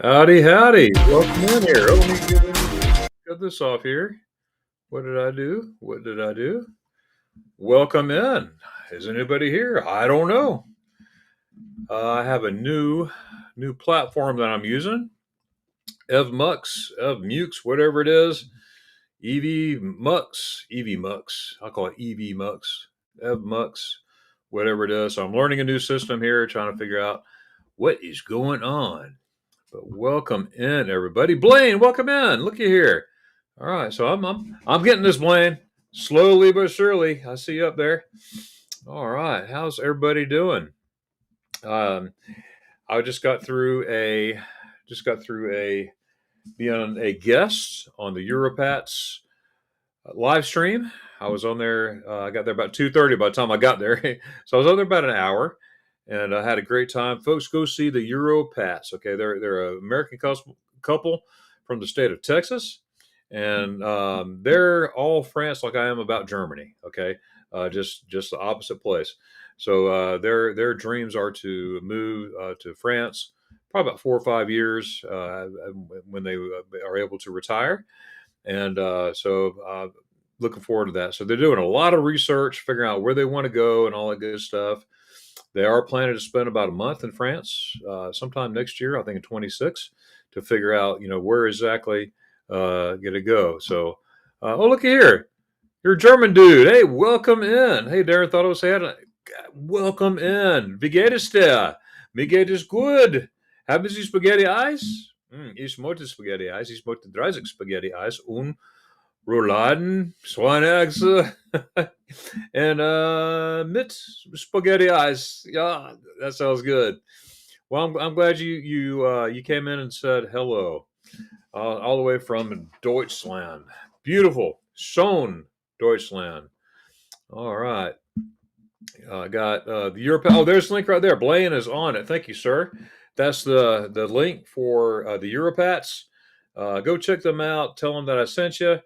Howdy, howdy. Welcome in here. Oh, cut this off here. What did I do? What did I do? Welcome in. Is anybody here? I don't know. I have a new platform that I'm using. Ev Mux, whatever it is. EV Mux. I call it EV Mux, Ev Mux, whatever it is. So I'm learning a new system here, trying to figure out what is going on. But welcome in, everybody. Blaine, welcome in. Looky here. All right, so I'm getting this, Blaine, slowly but surely. I see you up there. All right, how's everybody doing? Um, I just got through a being a guest on the Europats live stream. I was on there. I got there about 2:30 by the time I got there, so I was on there about an hour, and I had a great time. Folks, go see the Europats. Okay, they're an American couple from the state of Texas, and they're all France like I am about Germany. Okay, just the opposite place. So their dreams are to move to France, probably about 4 or 5 years when they are able to retire, and looking forward to that. So they're doing a lot of research, figuring out where they want to go and all that good stuff. They are planning to spend about a month in France sometime next year, I think in 26, to figure out, where exactly going to go. So, oh, look here. You're a German dude. Hey, welcome in. Hey, Darren, thought I was saying, welcome in. Wie geht es dir? Mir geht es gut. Haben Sie Spaghetti Eis? Ich möchte Spaghetti Eis. Ich möchte 30 Spaghetti Eis und Rouladen, Schweineachse, and mit spaghetti eyes. Yeah, that sounds good. Well, I'm glad you came in and said hello, all the way from Deutschland. Beautiful, Schoen, Deutschland. All right, I got the Europe. Oh, there's the link right there. Blaine is on it. Thank you, sir. That's the link for the Europats. Go check them out. Tell them that I sent you,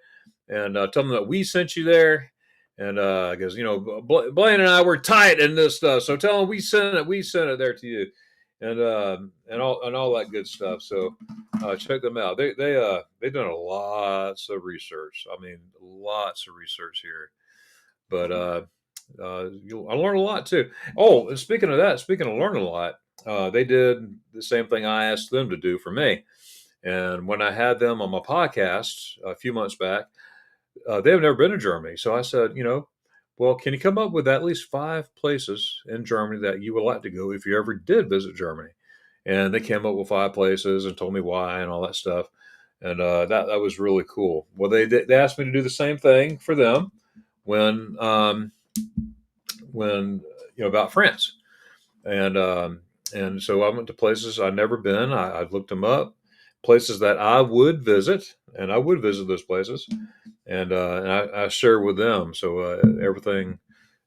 and tell them that we sent you there. And because Blaine and I were tight in this stuff, so tell them we sent it there to you, and all that good stuff. So check them out. They've done lots of research. I mean, lots of research here. But I learned a lot too. Oh, and speaking of that, speaking of learning a lot, they did the same thing I asked them to do for me. And when I had them on my podcast a few months back, they've never been to Germany. So I said, well, can you come up with at least 5 places in Germany that you would like to go if you ever did visit Germany? And they came up with 5 places and told me why and all that stuff. And that was really cool. Well, they asked me to do the same thing for them when about France, and so I went to places I'd never been. I looked them up, places that I would visit, and I would visit those places, and I share with them. So everything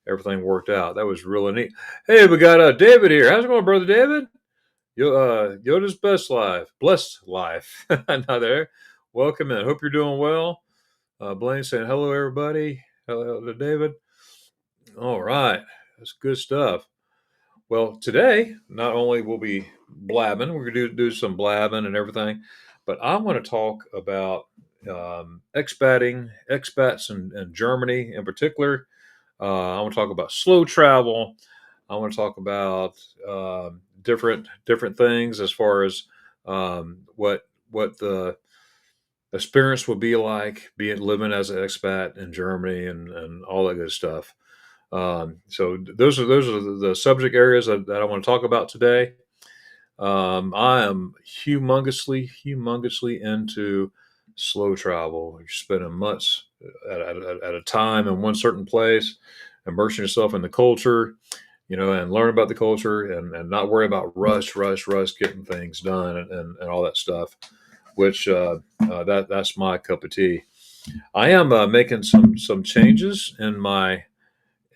worked out. That was really neat. Hey, we got David here. How's it going, brother David? Yoda's blessed life. Now there. Welcome in. Hope you're doing well. Blaine saying hello, everybody. Hello to David. All right, that's good stuff. Well, today not only will be blabbing, we're gonna do some blabbing and everything, but I want to talk about expats in Germany in particular. I want to talk about slow travel. I want to talk about different things as far as what the experience would be like being living as an expat in Germany and all that good stuff. So those are the subject areas that I want to talk about today. I am humongously into slow travel. You're spending months at a time in one certain place, immersing yourself in the culture, and learn about the culture and not worry about rush, getting things done and all that stuff, which that's my cup of tea. I am making some changes in my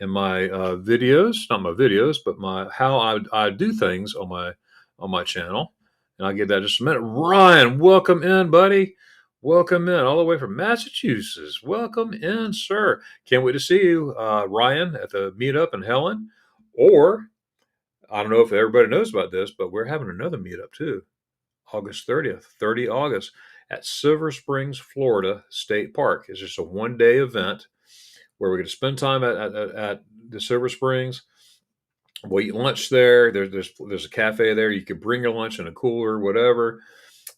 videos, not my videos, but my how I do things on my channel. And I'll get that in just a minute. Ryan, welcome in, buddy. Welcome in all the way from Massachusetts. Welcome in, sir. Can't wait to see you, Ryan, at the meetup in Helen. Or I don't know if everybody knows about this, but we're having another meetup too. August 30th, 30 August at Silver Springs, Florida State Park. It's just a 1 day event where we're going to spend time at the Silver Springs. We'll eat lunch there. There's a cafe there. You could bring your lunch in a cooler, whatever.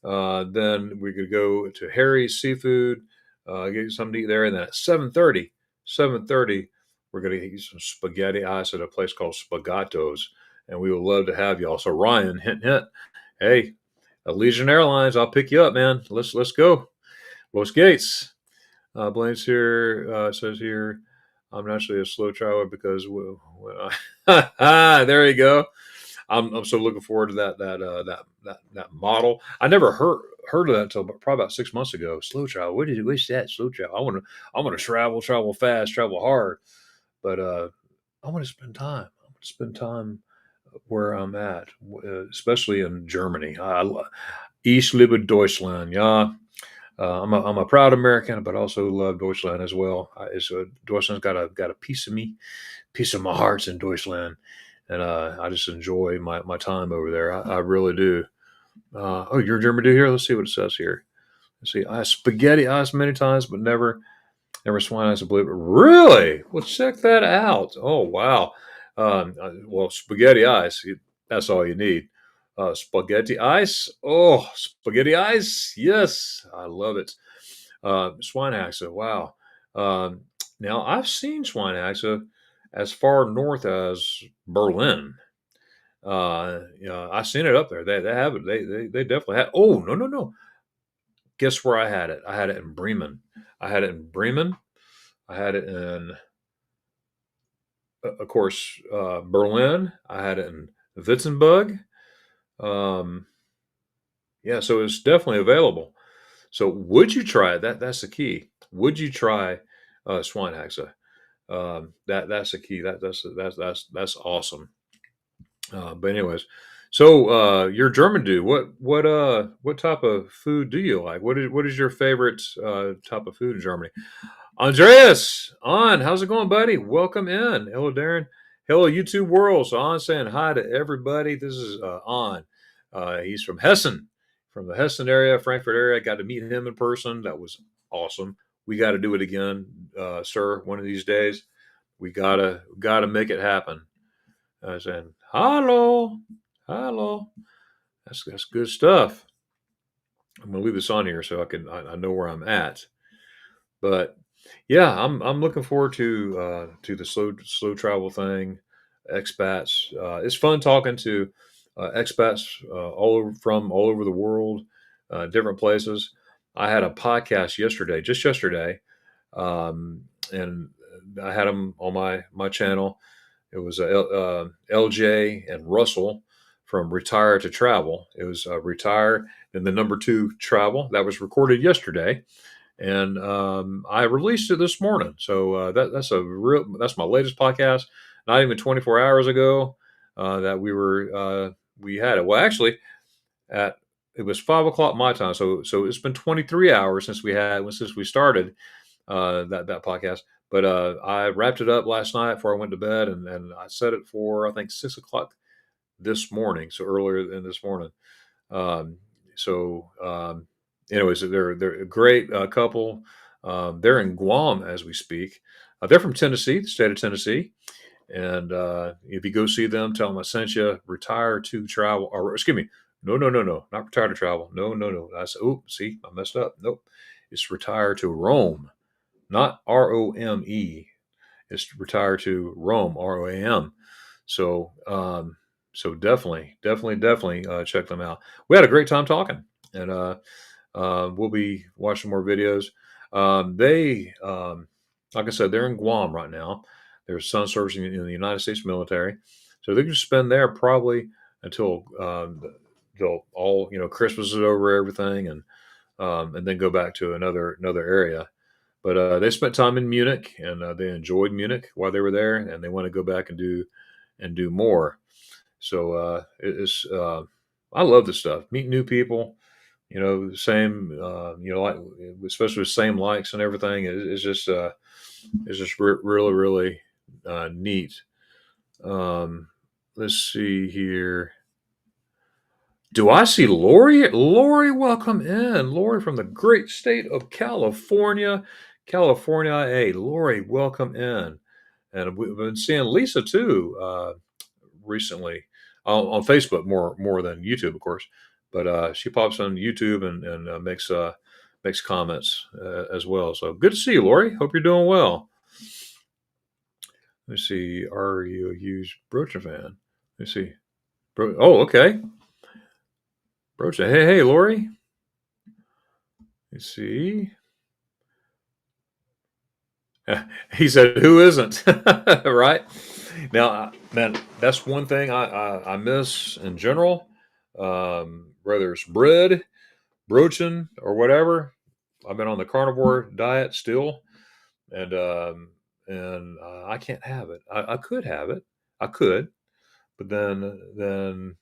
Then we could go to Harry's Seafood, get something to eat there, and then at 7:30, we're going to eat some spaghetti ice at a place called Spagato's, and we would love to have y'all. So Ryan, hint hint, hey, Allegiant Airlines, I'll pick you up, man. Let's go. Los Gates. Blaine's here. Says here, I'm naturally a slow traveler because there you go. I'm so looking forward to that model. I never heard of that until probably about 6 months ago. Slow travel. What's that? Slow travel. I want to travel fast, travel hard, but I want to spend time. I want to spend time where I'm at, especially in Germany. Ich liebe Deutschland. Yeah. I'm a proud American, but also love Deutschland as well. Deutschland's got a piece of me, piece of my heart's in Deutschland, and I just enjoy my time over there. I really do. Oh, you're a German dude here. Let's see what it says here. Let's see. I spaghetti ice many times, but never swine ice. I believe it. Really? Well, check that out. Oh wow. Well, spaghetti ice. That's all you need. Spaghetti ice. Oh, spaghetti ice. Yes, I love it. Schweinehaxe. Wow. Um, Now I've seen Schweinehaxe as far north as Berlin. I've seen it up there. They have it. They definitely have. Oh no. Guess where I had it? I had it in Bremen. I had it in Bremen. I had it in, of course, Berlin. I had it in Wittenberg. Um, yeah, so it's definitely available. So would you try it? That's the key. Would you try Schweinehaxe? That's the key. That's awesome. But anyways, so you're German dude. What type of food do you like? What is your favorite type of food in Germany? Andreas, on, how's it going, buddy? Welcome in. Hello, Darren. Hello, YouTube world. So on saying hi to everybody. This is on. He's from Hessen, from the Hessen area, Frankfurt area. I got to meet him in person. That was awesome. We got to do it again, sir. One of these days, we gotta make it happen. Saying hello, hello. That's good stuff. I'm gonna leave this on here so I know where I'm at. But yeah, I'm looking forward to the slow travel thing, expats. It's fun talking to expats all over the world, different places. I had a podcast yesterday, just yesterday, and I had them on my channel. It was LJ and Russell from Retire to Travel. It was Retire and the number two Travel. That was recorded yesterday, and I released it this morning. So that's my latest podcast. Not even 24 hours ago that we had it. Well, actually, at it was 5 o'clock my time. So it's been 23 hours since we started that podcast. But I wrapped it up last night before I went to bed, and I set it for I think 6 o'clock this morning. So earlier than this morning. Um, so, anyways, they're a great couple. They're in Guam as we speak. They're from Tennessee, the state of Tennessee. And if you go see them, tell them I sent you. Retire to Travel, or excuse me, no, not Retire to Travel. No. I said, oh, see, I messed up. Nope, it's Retire to Rome, not Rome. It's Retire to Rome, Rom. So, so definitely check them out. We had a great time talking, and we'll be watching more videos. They, like I said, they're in Guam right now. Their son serves in the United States military, so they can spend there probably until they'll all Christmas is over, everything, and then go back to another area. But they spent time in Munich, and they enjoyed Munich while they were there, and they want to go back and do more. So it's I love this stuff. Meet new people, same, like especially with same likes and everything. It's just really neat. Um, let's see here. Do I see Lori? Lori, welcome in. Lori from the great state of California. California, hey, Lori, welcome in. And we've been seeing Lisa too recently on Facebook more than YouTube, of course. But she pops on YouTube and makes comments as well. So good to see you, Lori. Hope you're doing well. Let me see. Are you a huge Brocha fan? Let me see. Oh, okay. Brocha. Hey, Lori. Let's see. He said, "Who isn't?" Right now, man. That's one thing I miss in general. Whether it's bread, broachin, or whatever. I've been on the carnivore diet still, and I can't have it. I could have it. I could, but then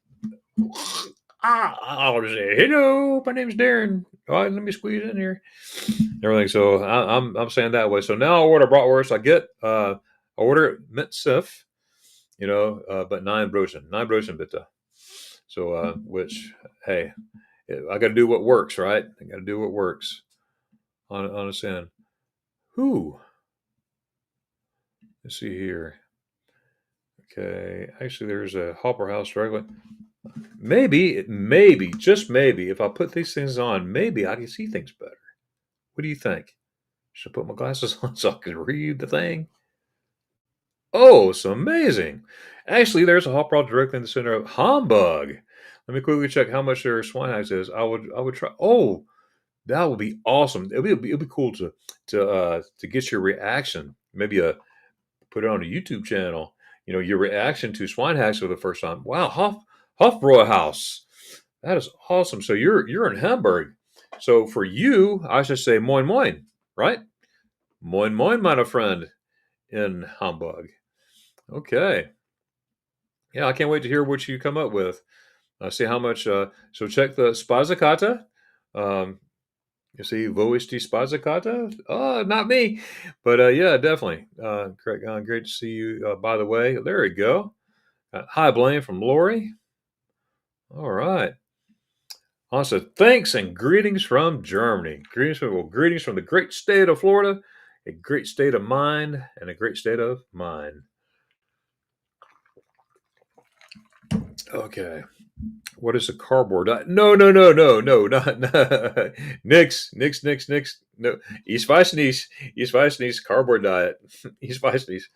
I'll just say, "Hello, my name's Darren. All right, let me squeeze in here." Everything. So I'm saying that way. So now I order bratwurst. I order it mint sif, but nine brochen bitte. So which hey, I got to do what works, right? I got to do what works on a sin. Who? Let's see here. Okay, actually, there's a Hopper House struggling. Maybe, just maybe, if I put these things on, maybe I can see things better. What do you think? Should I put my glasses on so I can read the thing? Oh, it's amazing. Actually, there's a hot pot directly in the center of Hamburg. Let me quickly check how much their swine house is. I would try. Oh, that would be awesome. It'd be cool to get your reaction. Maybe put it on a YouTube channel. Your reaction to swine hacks for the first time. Wow, Hofbräuhaus. That is awesome. So you're in Hamburg. So for you, I should say moin moin, right? Moin moin, my friend, in Hamburg. Okay. Yeah, I can't wait to hear what you come up with. See how much. So check the Spazzacata. Um, you see, wo ist die Spazzacata? Oh, not me. But yeah, definitely. Great, great to see you. By the way, there we go. Hi, Blaine from Lori. All right. Also, thanks and greetings from Germany. Greetings from the great state of Florida, a great state of mind, and a great state of mind. Okay. What is a cardboard diet? No, not nix. No, ich weiß nicht, cardboard diet. Ich weiß nicht.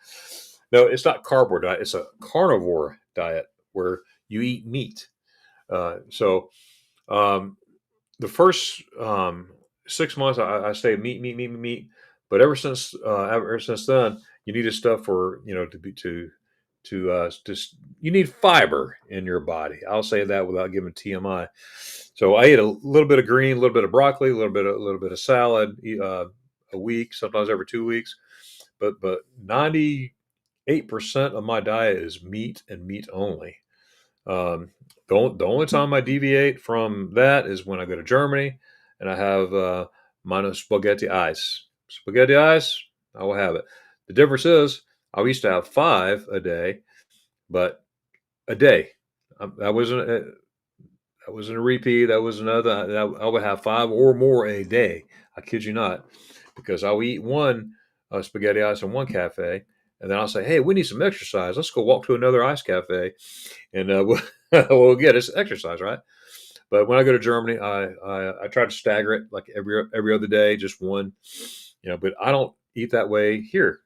No, it's not cardboard diet. It's a carnivore diet where you eat meat. So um, the first 6 months, I stay meat. But ever since then, you need this stuff for to just you need fiber in your body. I'll say that without giving TMI. So I eat a little bit of green, a little bit of broccoli, a little bit of salad a week, sometimes every 2 weeks. But 98% of my diet is meat and meat only. Um, the only time I deviate from that is when I go to Germany and I have minor spaghetti ice. Spaghetti ice, I will have it. The difference is I used to have five a day, but a day. That wasn't a repeat. That was another. I would have five or more a day. I kid you not, because I'll eat one spaghetti ice in one cafe, and then I'll say, "Hey, we need some exercise. Let's go walk to another ice cafe, and we'll get us exercise, right?" But when I go to Germany, I try to stagger it like every other day, just one, But I don't eat that way here,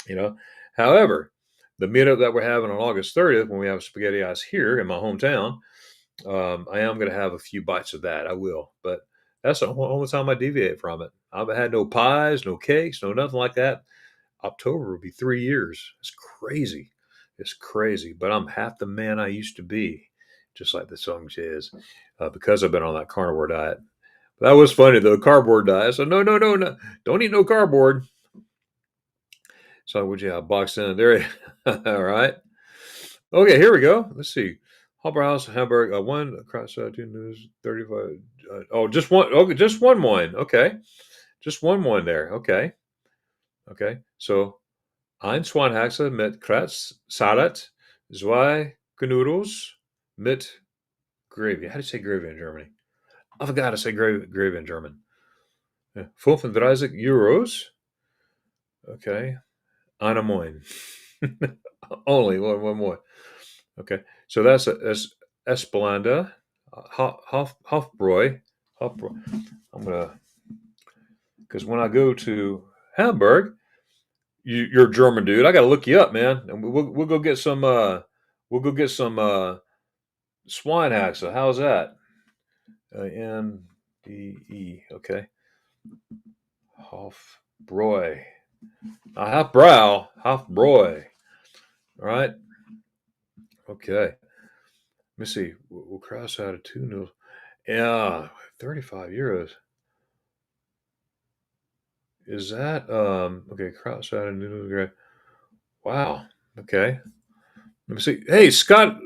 you know. However, the meetup that we're having on August 30th, when we have spaghetti ice here in my hometown, I am going to have a few bites of that. I will, but that's the only time I deviate from it. I've had no pies, no cakes, no nothing like that. October will be 3 years. It's crazy. It's crazy. But I'm half the man I used to be, just like the song says, because I've been on that carnivore diet. That was funny, the cardboard diet. So no, don't eat no cardboard. So would you have boxed in there? All right. Okay, here we go. Let's see. Hopper House, Hamburg, one across two news, 35. Just one. Okay, just one wine. Okay, just one wine there. Okay. So ein Schweinehaxe mit Kratz, Salat, zwei Knödels mit gravy. How do you say gravy in Germany? I forgot to say gravy in German. Yeah. 35 euros. Okay. Eine Moin. Only one more. Okay. So that's Espelanda. Hofbräu. Hofbräu. I'm going to, because when I go to Hamburg, you're a German dude. I got to look you up, man. And we'll go get some, we'll go get some, swine haxa. How's that? Nbe. Okay. Hofbräu. Hofbräu. All right. Okay. Let me see. We'll cross out of 2 noodles. Yeah, 35 euros. Is that okay? Cross out of noodles. Wow. Okay. Let me see. Hey, Scott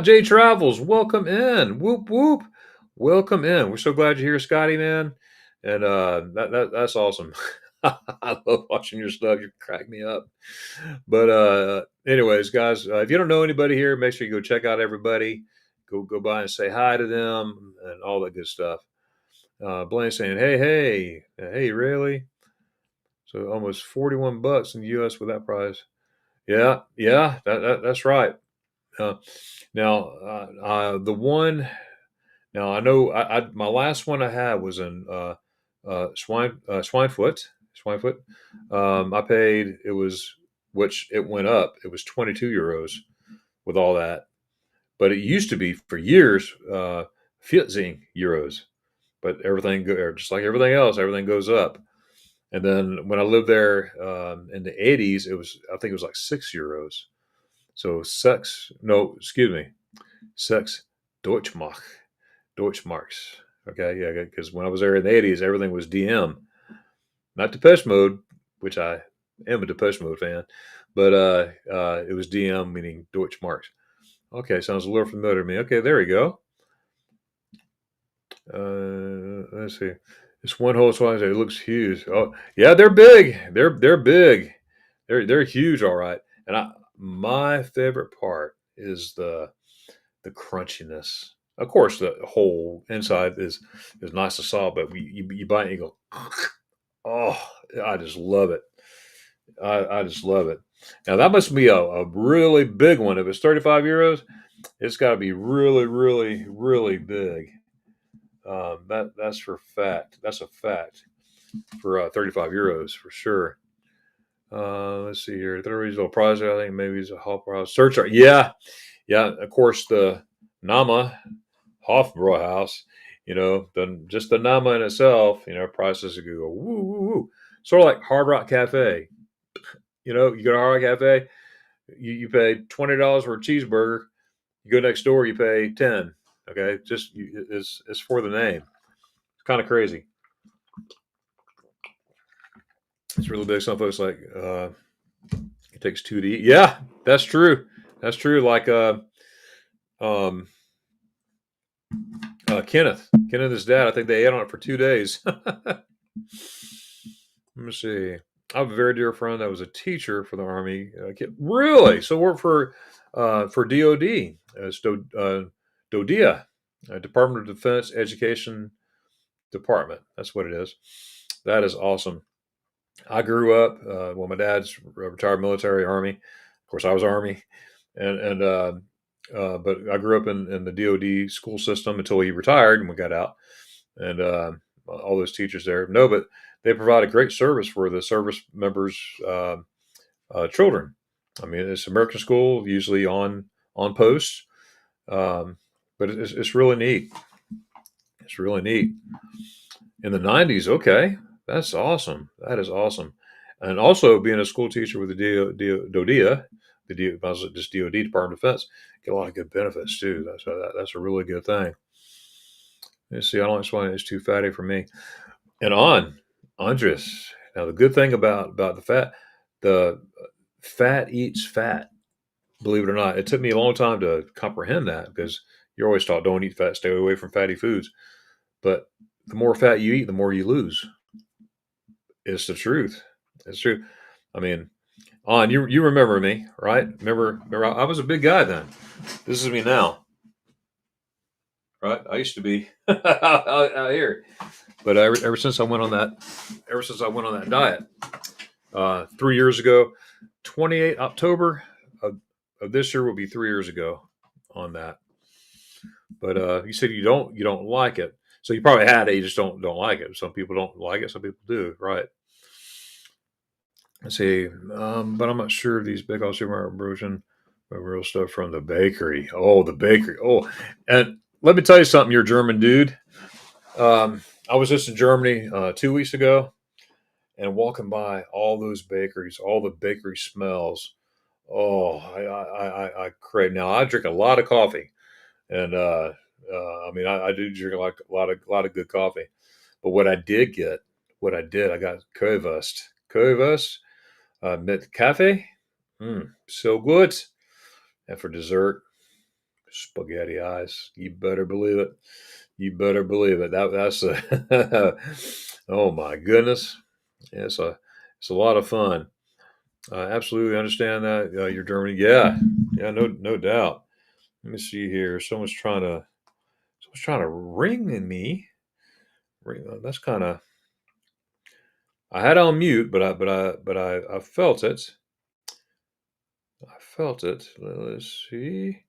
J Travels, welcome in. Whoop whoop. Welcome in. We're so glad you're here, Scotty, man. And that's awesome. I love watching your stuff. You crack me up. But anyways, guys, if you don't know anybody here, make sure you go check out everybody. Go by and say hi to them and all that good stuff. Blaine saying, hey, really? So almost $41 in the U.S. with that price. Yeah, that's right. Uh, now, the one. Now I know my last one I had was in Schweinfurt. Schweinfurt. I paid. It was which it went up. It was 22 euros with all that, but it used to be for years 14 euros. But everything just like everything else, everything goes up. And then when I lived there in the 80s, I think it was like 6 euros. So no, excuse me, six Deutschmark, Deutschmarks. Okay, yeah, because when I was there in the 80s, everything was DM, not Depeche Mode, which I am a Depeche Mode fan, but it was DM meaning Deutschmarks. Okay, sounds a little familiar to me. Okay, there we go. Let's see. It's one whole swan. It looks huge. Oh, yeah, they're big. They're big. They're huge. All right. And my favorite part is the crunchiness. Of course, the whole inside is nice and soft, but you bite it and you go, oh, I just love it. I just love it. Now that must be a really big one. If it's 35 euros, it's got to be really, really, really big. That's for fact. That's a fact for 35 euros for sure. Let's see here. The original project, I think maybe it's a Hofbrauhaus search. Yeah, yeah. Of course, the Nama Hofbrauhaus. Just the Nama in itself. Prices go woo woo woo. Sort of like Hard Rock Cafe. You go to Hard Rock Cafe, you pay $20 for a cheeseburger. You go next door, you pay 10. Okay, it's for the name. It's kind of crazy. It's really big. Some folks like it takes two to eat. Yeah, that's true. That's true. Like um, Kenneth's dad. I think they ate on it for 2 days. Let me see. I have a very dear friend that was a teacher for the Army. Really? So worked for DOD, DODIA, Department of Defense Education Department. That's what it is. That is awesome. I grew up. Well, my dad's retired military, Army. Of course, I was Army, and but I grew up in the DoD school system until he retired and we got out. And all those teachers there, no, but they provide a great service for the service members' children. I mean, it's American school, usually on post, um, but it's really neat. It's really neat. In the 90s, okay, that's awesome. That is awesome. And also being a school teacher with the DODIA, just DOD Department of Defense, get a lot of good benefits too. That's a really good thing. Let's see, I don't explain it's too fatty for me. And Andres. Now the good thing about the fat eats fat. Believe it or not, it took me a long time to comprehend that because you're always taught don't eat fat, stay away from fatty foods. But the more fat you eat, the more you lose. It's the truth. It's true. I mean, you remember me, right? Remember I was a big guy then. This is me now. right? I used to be out here, but ever since I went on that, diet 3 years ago, 28 October of this year will be 3 years ago on that. But you said you don't like it, so you probably had it. You just don't like it. Some people don't like it. Some people do. Right. Let's see. But I'm not sure if these big old supermarket version of real stuff from the bakery. Oh, the bakery. Oh, and let me tell you something. You're a German dude. I was just in Germany 2 weeks ago, and walking by all those bakeries, all the bakery smells. Oh, I crave. Now I drink a lot of coffee, and I mean I do drink like a lot of good coffee. But what I did get, I got currywurst, mit cafe, so good. And for dessert, spaghetti eyes. You better believe it. You better believe it. That's a oh my goodness. Yeah, it's a lot of fun. I absolutely understand that. You're Germany. Yeah. Yeah, no doubt. Let me see here. Someone's trying to ring in me. That's kind of. I had it on mute, I felt it. I felt it. Let's see.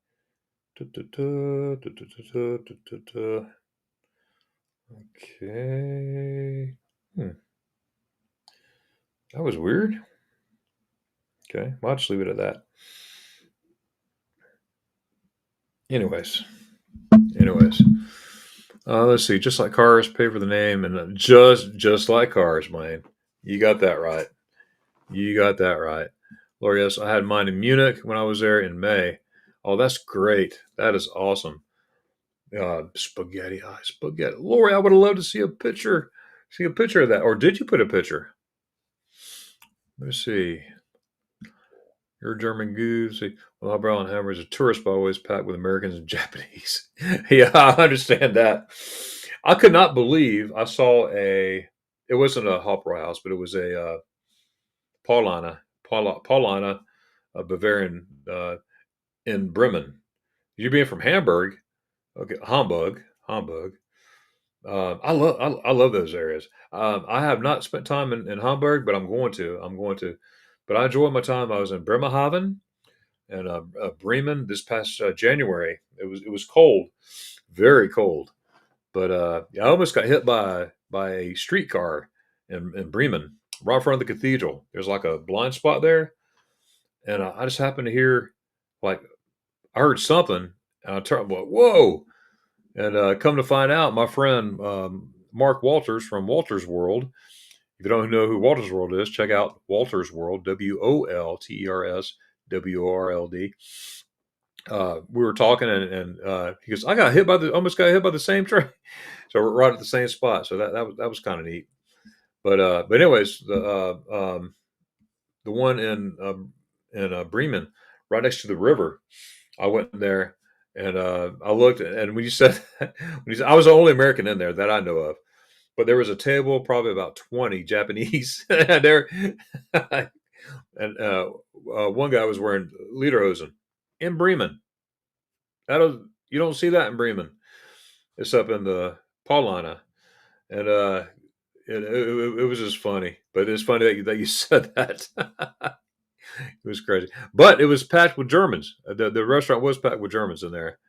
Du-du-du, du-du-du-du, du-du-du. Okay. That was weird. Okay. Well, I'll just leave it at that. Anyways. Anyways. Let's see. Just like cars, pay for the name, and just like cars, man. You got that right. You got that right. Lord, yes, I had mine in Munich when I was there in May. Oh, that's great. That is awesome. Spaghetti eyes, spaghetti. Lori, I would have loved to see a picture. See a picture of that. Or did you put a picture? Let's see. You're a German goose. See, well, Brown Hammer is a tourist spot always packed with Americans and Japanese. Yeah, I understand that. I could not believe I saw it wasn't a Hopper house, but it was a Paulana, a Bavarian in Bremen. You being from Hamburg, okay, Hamburg. I love those areas. I have not spent time in Hamburg, but I'm going to. I'm going to. But I enjoyed my time. I was in Bremerhaven and Bremen this past January. It was cold, very cold. But I almost got hit by a streetcar in Bremen, right in front of the cathedral. There's like a blind spot there, and I just happened to hear, like, I heard something, and I turned, well, whoa, and come to find out, my friend Mark Walters from Walters World. If you don't know who Walters World is, check out Walters World, WOLTERS WORLD. We were talking, and he goes, "I got hit by almost got hit by the same train." So we're right at the same spot. So that was kind of neat. But anyways, the one in Bremen, right next to the river. I went there and I looked, and when you said, I was the only American in there that I know of, but there was a table, probably about 20 Japanese there, and one guy was wearing lederhosen in Bremen. You don't see that in Bremen. It's up in the Paulina, and it was just funny. But it's funny that you said that. It was crazy, but it was packed with Germans. The restaurant was packed with Germans in there.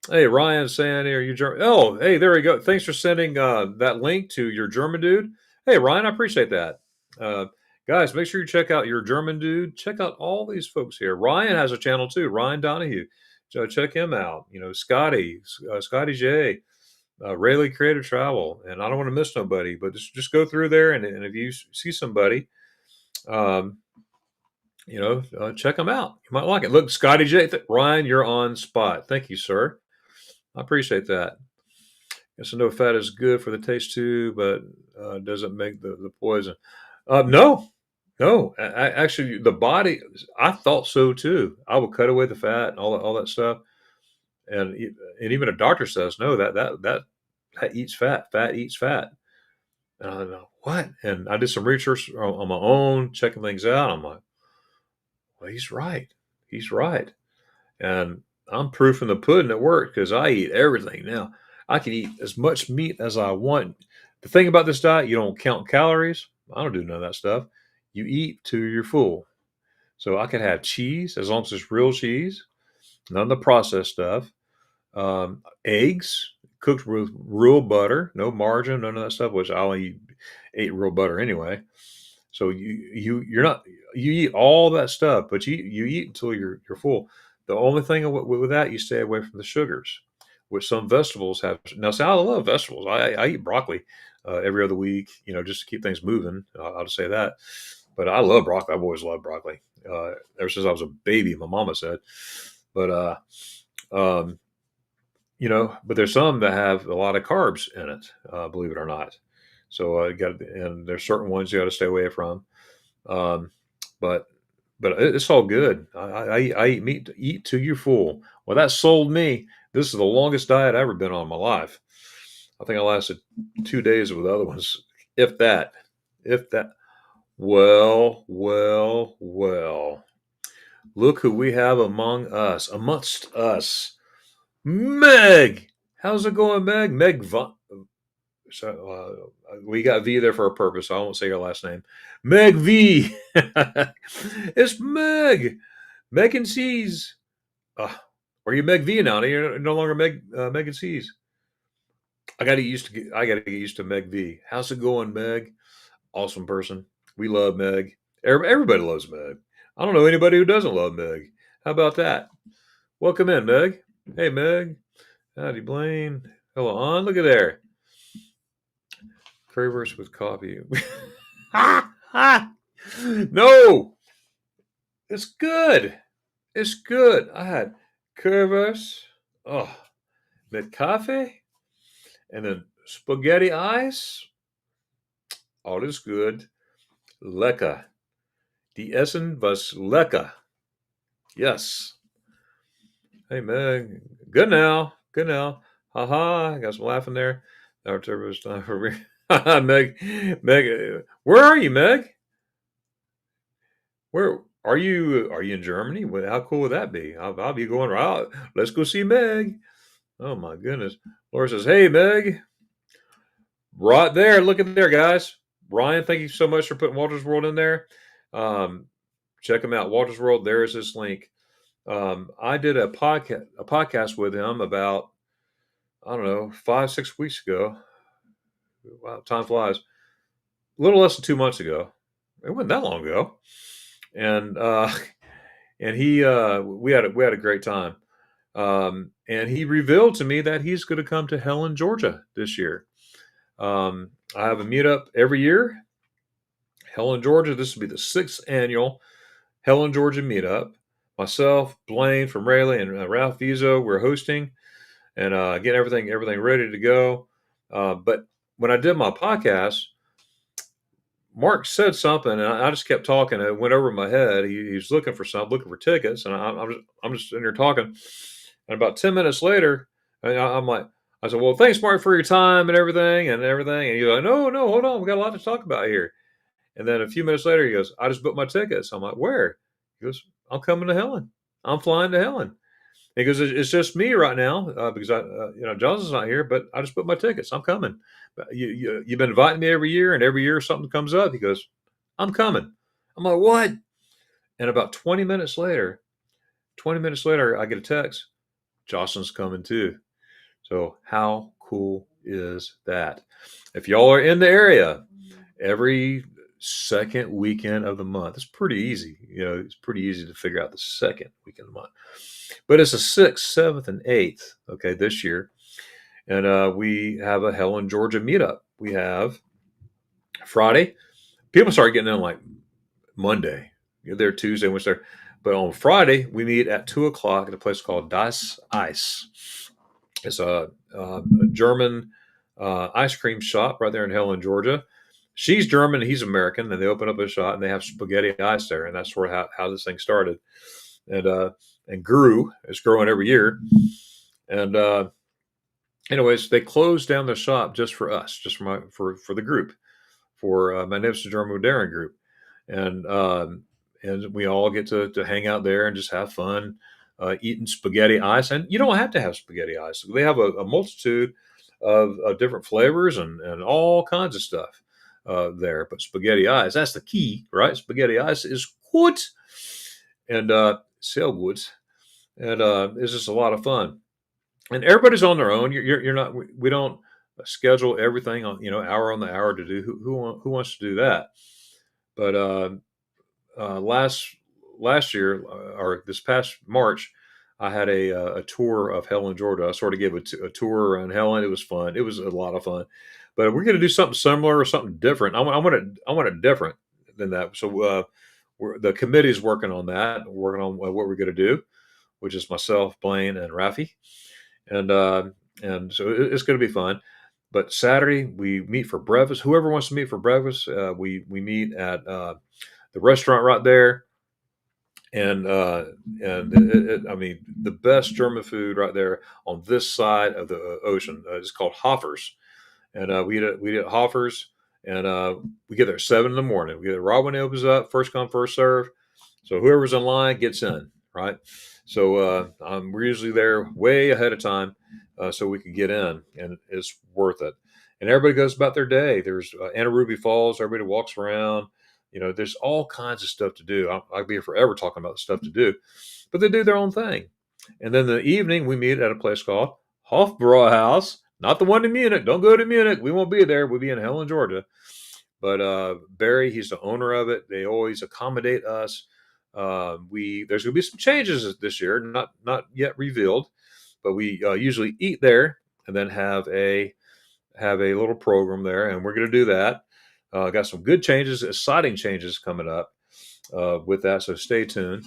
Hey, Ryan saying, "Are you German?" Oh, hey, there you go. Thanks for sending that link to your German dude. Hey, Ryan, I appreciate that. Uh, Guys, make sure you check out your German dude. Check out all these folks here. Ryan has a channel too. Ryan Donahue. So check him out. Scotty J, Rayleigh Creative Travel, and I don't want to miss nobody, but just go through there, and if you see somebody, um, check them out. You might like it. Look, Scotty J, Ryan, you're on spot. Thank you, sir. I appreciate that. Yes, I know fat is good for the taste too, but doesn't make the poison. No, no. Actually, the body. I thought so too. I would cut away the fat and all that stuff, and even a doctor says no. That eats fat. Fat eats fat. And I know what. And I did some research on my own, checking things out. I'm like, well, he's right. He's right. And I'm proof in the pudding at work because I eat everything now. I can eat as much meat as I want. The thing about this diet, you don't count calories. I don't do none of that stuff. You eat till you're full. So I could have cheese as long as it's real cheese, none of the processed stuff. Eggs cooked with real butter, no margarine, none of that stuff. Which I only ate real butter anyway. So you're not you eat all that stuff, but you eat until you're full. The only thing with that, you stay away from the sugars, which some vegetables have. Now, see, I love vegetables. I eat broccoli every other week, just to keep things moving. I'll just say that. But I love broccoli. I've always loved broccoli ever since I was a baby. My mama said, but um, but there's some that have a lot of carbs in it. Believe it or not. So and there's certain ones you got to stay away from. Um, but it's all good. I eat meat, eat till you're full. Well, that sold me. This is the longest diet I've ever been on in my life. I think I lasted 2 days with the other ones, if that, if that. Well, well, well. Look who we have amongst us. Meg. How's it going, Meg? So we got V there for a purpose. So I won't say your last name. Meg V. It's Meg. Meg and C's. Are you Meg V now? You're no longer Meg and C's. I got to get used to Meg V. How's it going, Meg? Awesome person. We love Meg. Everybody loves Meg. I don't know anybody who doesn't love Meg. How about that? Welcome in, Meg. Hey, Meg. Howdy, Blaine. Hello, on. Look at there. Currywurst with coffee. No, it's good. It's good. I had currywurst, with coffee, and then spaghetti ice. All is good. Lecker. Die Essen was lecker. Yes. Hey, Meg. Good now. Good now. Ha. Got some laughing there. Now it's time for me. Meg. Meg. Where are you, Meg? Where are you? Are you in Germany? How cool would that be? I'll be going right. Let's go see Meg. Oh my goodness. Laura says, "Hey, Meg, right there. Look at there, guys. Ryan, thank you so much for putting Walter's World in there. Um, check him out, Walter's World. There is this link. I did a podcast with him about, I don't know, 5-6 weeks ago. Wow, time flies. A little less than 2 months ago. It wasn't that long ago, and and he we had a great time. And he revealed to me that he's going to come to Helen, Georgia this year. I have a meetup every year, Helen, Georgia. This will be the 6th annual Helen, Georgia meetup. Myself, Blaine from Rayleigh, and Ralph Vizo, we're hosting and getting everything ready to go. But when I did my podcast, Mark said something, and I just kept talking. It went over my head. He was looking for something, looking for tickets, and I'm just sitting here talking. And about 10 minutes later, I'm like, I said, "Well, thanks, Mark, for your time and everything." And he's like, "No, no, hold on, we got a lot to talk about here." And then a few minutes later, he goes, "I just booked my tickets." I'm like, "Where?" He goes, "I'm coming to Helen. I'm flying to Helen." He goes, "It's just me right now because Johnson's not here, but I just booked my tickets. I'm coming. But you've been inviting me every year, and every year something comes up." He goes, "I'm coming." I'm like, "What?" And about 20 minutes later, I get a text. Jocelyn's coming too. So how cool is that? If y'all are in the area, every second weekend of the month, it's pretty easy. It's pretty easy to figure out the second weekend of the month. But it's the 6th, 7th, and 8th, okay, this year. And we have a Helen, Georgia meetup. We have Friday. People start getting in like Monday. You're there Tuesday, Wednesday. But on Friday, we meet at 2 o'clock at a place called Das Eis. It's a German ice cream shop right there in Helen, Georgia. She's German, he's American, and they open up a shop and they have spaghetti ice there, and that's where how this thing started, and grew. It's growing every year, and anyways, they closed down the shop just for us, just for the group, for my Magnificent German Daring group, and we all get to hang out there and just have fun. eating spaghetti ice, and you don't have to have spaghetti ice. They have a multitude of different flavors and all kinds of stuff there. But spaghetti ice, that's the key, right? Spaghetti ice is good and so good, and it's just a lot of fun. And everybody's on their own. You're not. We don't schedule everything on hour on the hour to do. Who wants to do that? But last year or this past March, I had a tour of Helen, Georgia. I sort of gave a tour around Helen. It was fun. It was a lot of fun. But we're going to do something similar or something different. I want it different than that. So the committee's working on that, working on what we're going to do, which is myself, Blaine, and Rafi, and so it's going to be fun. But Saturday we meet for breakfast. Whoever wants to meet for breakfast, we meet at the restaurant right there, and I mean the best German food right there on this side of the ocean. It's called Hoffers, and we eat at Hoffers, and we get there at 7 in the morning. We get there right when it opens up, first come first serve. So whoever's in line gets in, right? So we're usually there way ahead of time, so we can get in, and it's worth it. And everybody goes about their day. There's Anna Ruby Falls. Everybody walks around. There's all kinds of stuff to do. I'll be here forever talking about the stuff to do, but they do their own thing. And then the evening we meet at a place called Hofbrauhaus, not the one in Munich. Don't go to Munich. We won't be there. We'll be in Helen, Georgia. But Barry, he's the owner of it. They always accommodate us. There's going to be some changes this year, not yet revealed, but we usually eat there and then have a little program there, and we're going to do that. Got some good changes, exciting changes coming up with that, so stay tuned.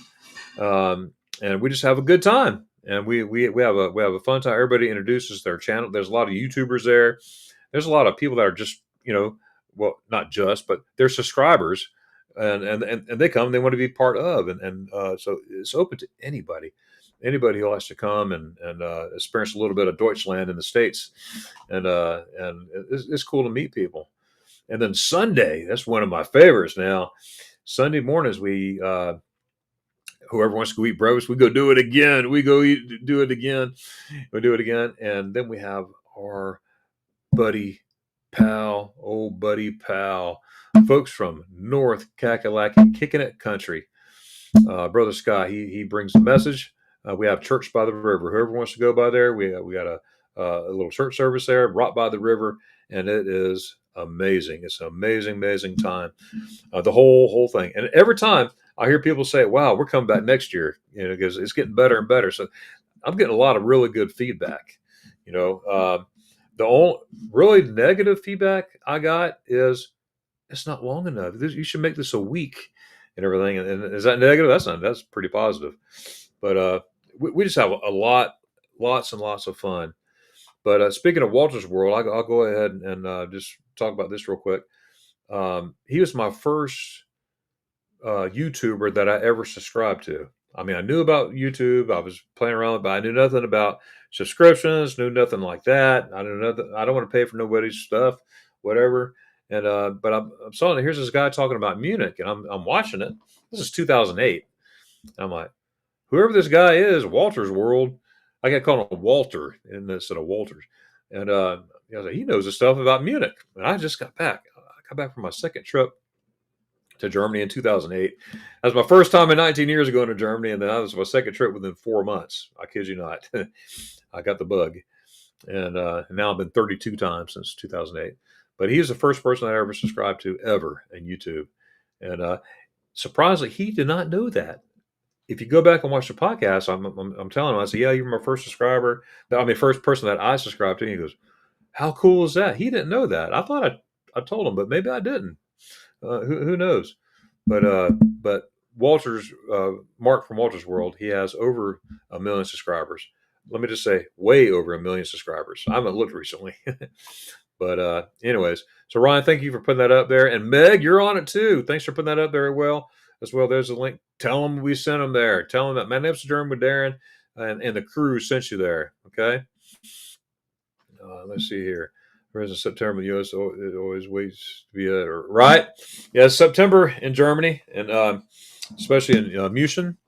And we just have a good time, and we have a fun time. Everybody introduces their channel. There's a lot of YouTubers there. There's a lot of people that are just well, not just, but they're subscribers, and they come. They want to be part of, and so it's open to anybody who likes to come and experience a little bit of Deutschland in the States, and it's cool to meet people. And then Sunday, that's one of my favorites now. Sunday mornings, whoever wants to go eat breakfast, we go do it again. We go do it again. We do it again. And then we have our old buddy pal, folks from North Kakalaki, kicking it country. Brother Scott, he brings the message. We have church by the river. Whoever wants to go by there, we got a little church service there, right by the river, and it is amazing. It's an amazing time. The whole thing, and every time I hear people say, "Wow, we're coming back next year," because it's getting better and better. So I'm getting a lot of really good feedback. The only really negative feedback I got is it's not long enough. You should make this a week and everything. And is that negative? That's pretty positive. But we just have lots and lots of fun. But speaking of Walter's World, I'll go ahead and just talk about this real quick. He was my first YouTuber that I ever subscribed to. I mean, I knew about YouTube. I was playing around with it, but I knew nothing about subscriptions, knew nothing like that. I don't want to pay for nobody's stuff, whatever. And but I'm saw here's this guy talking about Munich, and I'm watching it. This is 2008. I'm like, whoever this guy is, Walter's World. I got called him Walter instead of Walters, and I was like, he knows the stuff about Munich. And I just got back. I got back from my second trip to Germany in 2008. That was my first time in 19 years going to Germany, and then that was my second trip within 4 months. I kid you not. I got the bug, and now I've been 32 times since 2008. But he is the first person I ever subscribed to ever in YouTube, and surprisingly, he did not know that. If you go back and watch the podcast, I'm telling him, I said, "Yeah, you're my first subscriber. I mean, first person that I subscribed to." And he goes, "How cool is that?" He didn't know that. I thought I told him, but maybe I didn't. Who knows? But Walter's Mark from Walter's World, he has over 1 million subscribers. Let me just say, way over 1 million subscribers. I haven't looked recently, but anyways. So Ryan, thank you for putting that up there, and Meg, you're on it too. Thanks for putting that up there as well. There's a link. Tell them we sent them there. Tell them that Magnificent German with Darren and the crew sent you there. Okay. Let's see here. For instance, September, the U.S. It always waits to be right. Yeah, September in Germany, and especially in München.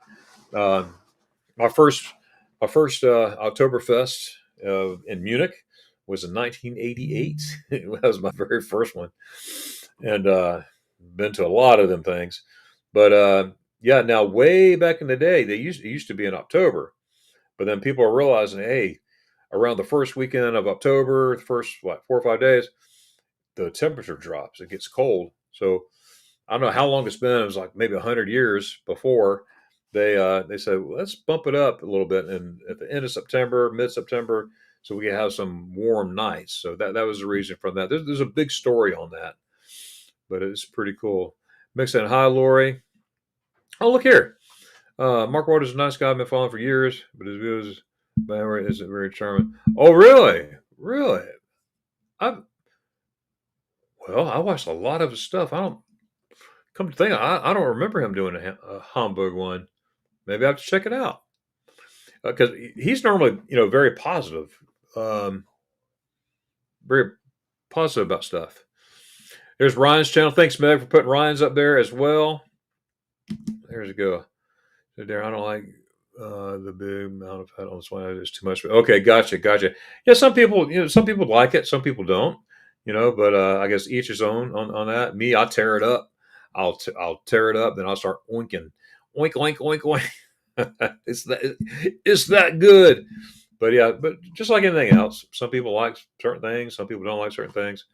my first Oktoberfest in Munich was in 1988. That was my very first one, and been to a lot of them things. But yeah, now way back in the day, it used to be in October, but then people are realizing, hey, around the first weekend of October, the first 4 or 5 days, the temperature drops. It gets cold. So I don't know how long it's been. It was like maybe 100 years before they said, well, let's bump it up a little bit, and at the end of September, mid September, so we can have some warm nights. So that was the reason for that. There's a big story on that, but it's pretty cool. Mick saying hi, Lori. Oh, look here. Mark Waters is a nice guy. I've been following for years, but his views isn't very charming. Oh, really? Really? I Well, I watched a lot of his stuff. I don't come to think. I don't remember him doing a Hamburg one. Maybe I have to check it out because he's normally very positive, um, very positive about stuff. There's Ryan's channel. Thanks, Meg, for putting Ryan's up there as well. There's a go. There, I don't like the big amount of fat on this one. It's too much. Okay, gotcha. Yeah, some people like it, some people don't. But I guess each his own on that. Me, I tear it up. I'll tear it up, then I'll start oinking, oink oink oink oink. It's that good. But yeah, but just like anything else, some people like certain things, some people don't like certain things.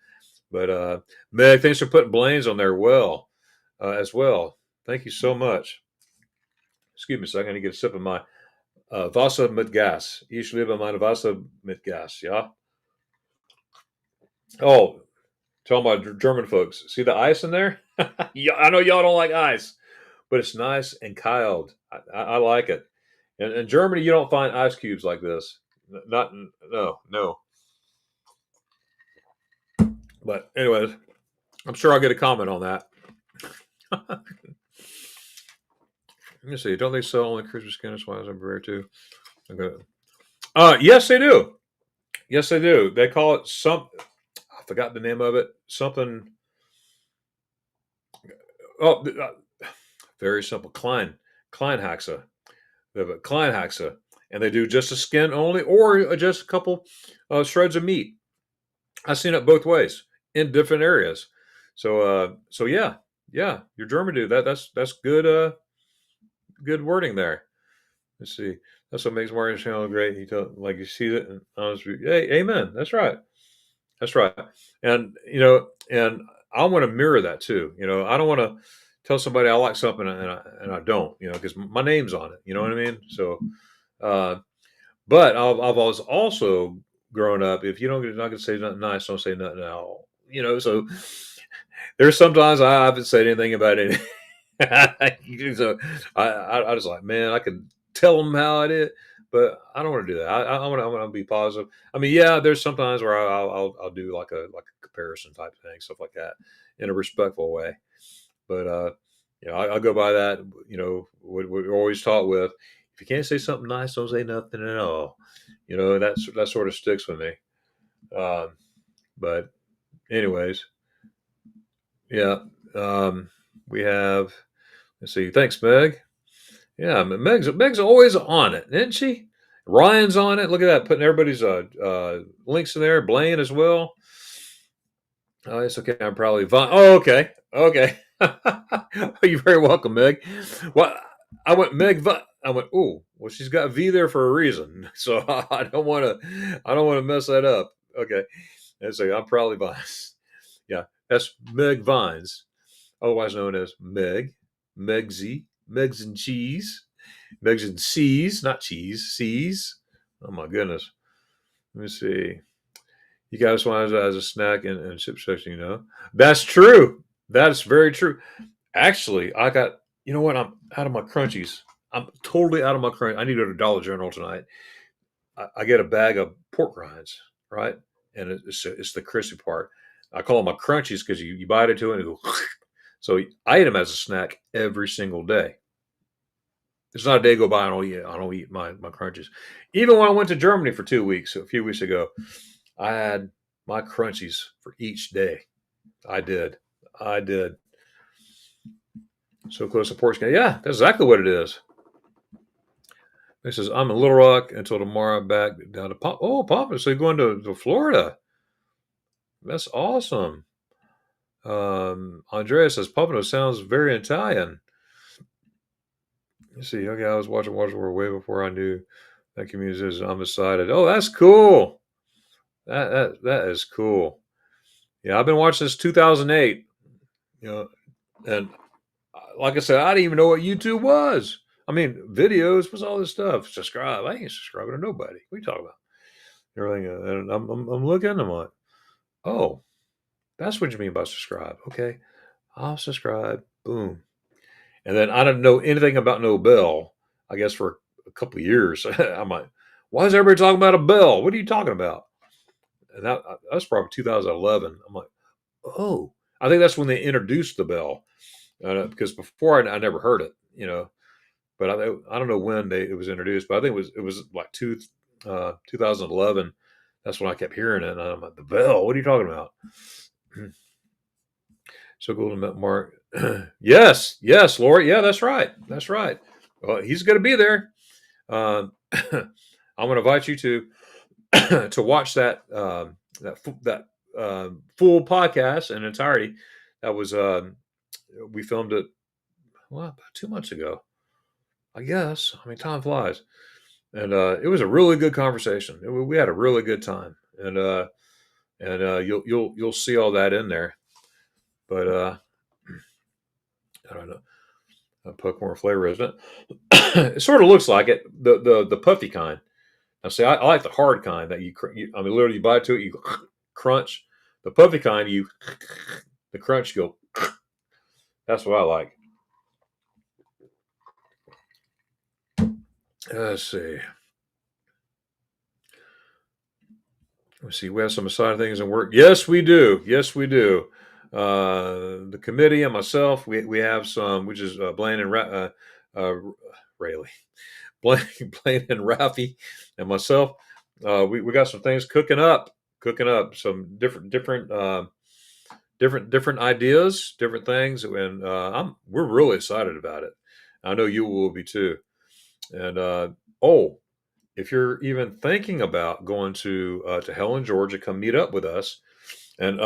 But Meg, thanks for putting Blaine's on there as well. Thank you so much. Excuse me a second, I need to get a sip of my Wasser mit Gas. Ich liebe meine Wasser mit Gas, yeah? Oh, tell my German folks, see the ice in there? Yeah, I know y'all don't like ice, but it's nice and cold. I like it. And in Germany, you don't find ice cubes like this. Not, no. But anyways, I'm sure I'll get a comment on that. Let me see. Don't they sell only Christmas candies? Why is I'm rare too? Okay. Yes, they do. Yes, they do. They call it some. I forgot the name of it. Something. Oh, very simple. Kleinhaxe. They have a Kleinhaxe, and they do just a skin only, or just a couple shreds of meat. I've seen it both ways in different areas. So yeah, your German dude. That's good. Good wording there. Let's see. That's what makes Martin's channel great. He told, like you see it, and honestly, hey, amen. That's right. That's right. And I want to mirror that too. I don't want to tell somebody I like something and I don't. Because my name's on it. You know what I mean? So, uh, but I've always also grown up. If you don't not gonna say nothing nice, don't say nothing at all. So there's sometimes I haven't said anything about it. So I was like, man, I could tell them how it is, but I don't want to do that. I want to be positive. I mean, yeah, there's sometimes where I'll do like a comparison type thing, stuff like that, in a respectful way. But I'll go by that. What we're always taught with: if you can't say something nice, don't say nothing at all. That sort of sticks with me. Um, but anyways, yeah. We have. Let's see. Thanks, Meg. Yeah, Meg's always on it, isn't she? Ryan's on it. Look at that, putting everybody's links in there. Blaine as well. Oh, it's okay. I'm probably fine. Oh, okay. You're very welcome, Meg. Well, I went Meg. I went. Oh, well, she's got V there for a reason. So I don't want to. I don't want to mess that up. Okay. Let's see. I'm probably Vines. Yeah, that's Meg Vines, otherwise known as Megsy, Megs and Cheese, Megs and C's, not cheese, C's. Oh my goodness. Let me see. You guys want it as a snack and chip section. That's true. That's very true. Actually, you know what? I'm out of my crunchies. I'm totally out of my crunch. I need to go to Dollar General tonight. I get a bag of pork rinds, right? And it's the crispy part. I call them my crunchies because you bite into it and it goes. So I eat them as a snack every single day. There's not a day go by I don't eat my crunchies. Even when I went to Germany for 2 weeks, a few weeks ago, I had my crunchies for each day. I did. So close to Portugal. Yeah, that's exactly what it is. He says, I'm in Little Rock until tomorrow. I'm back down to Pompano. So you're going to Florida. That's awesome. Andrea says, Pompano sounds very Italian. Let's see. Okay, I was watching World way before I knew that community is. I'm excited. Oh, that's cool. That is cool. Yeah, I've been watching since 2008. You know, and like I said, I didn't even know what YouTube was. I mean, videos was all this stuff. Subscribe. I ain't subscribing to nobody. What are you talking about? Everything. And I'm looking. I'm like, oh, that's what you mean by subscribe. Okay, I'll subscribe. Boom. And then I didn't know anything about no bell. I guess for a couple of years, I'm like, why is everybody talking about a bell? What are you talking about? And that's probably 2011. I'm like, oh, I think that's when they introduced the bell. Because before I never heard it, but I don't know when it was introduced, but I think it was like 2011. That's when I kept hearing it, and I'm like, the bell. What are you talking about? So cool to meet Mark. Yes, Lori. Yeah, that's right. That's right. Well, he's going to be there. I'm going to invite you to watch that full podcast in entirety. That was we filmed it about 2 months ago. I guess. I mean, time flies, and it was a really good conversation. We had a really good time, and you'll see all that in there. But I don't know. Pokemon flavor, isn't it? It sort of looks like it. The puffy kind. Now, see, I like the hard kind that I mean, literally, you bite to it, you crunch. The puffy kind, the crunch, you go. That's what I like. Let's see. Let's see. We have some assigned things in work. Yes, we do. Yes, we do. The committee and myself, we have some, which is Blaine and Rayleigh, Blaine and Rafi, and myself. We got some things cooking up some different ideas, different things, and we're really excited about it. I know you will be too. And oh, if you're even thinking about going to Helen, Georgia, come meet up with us, and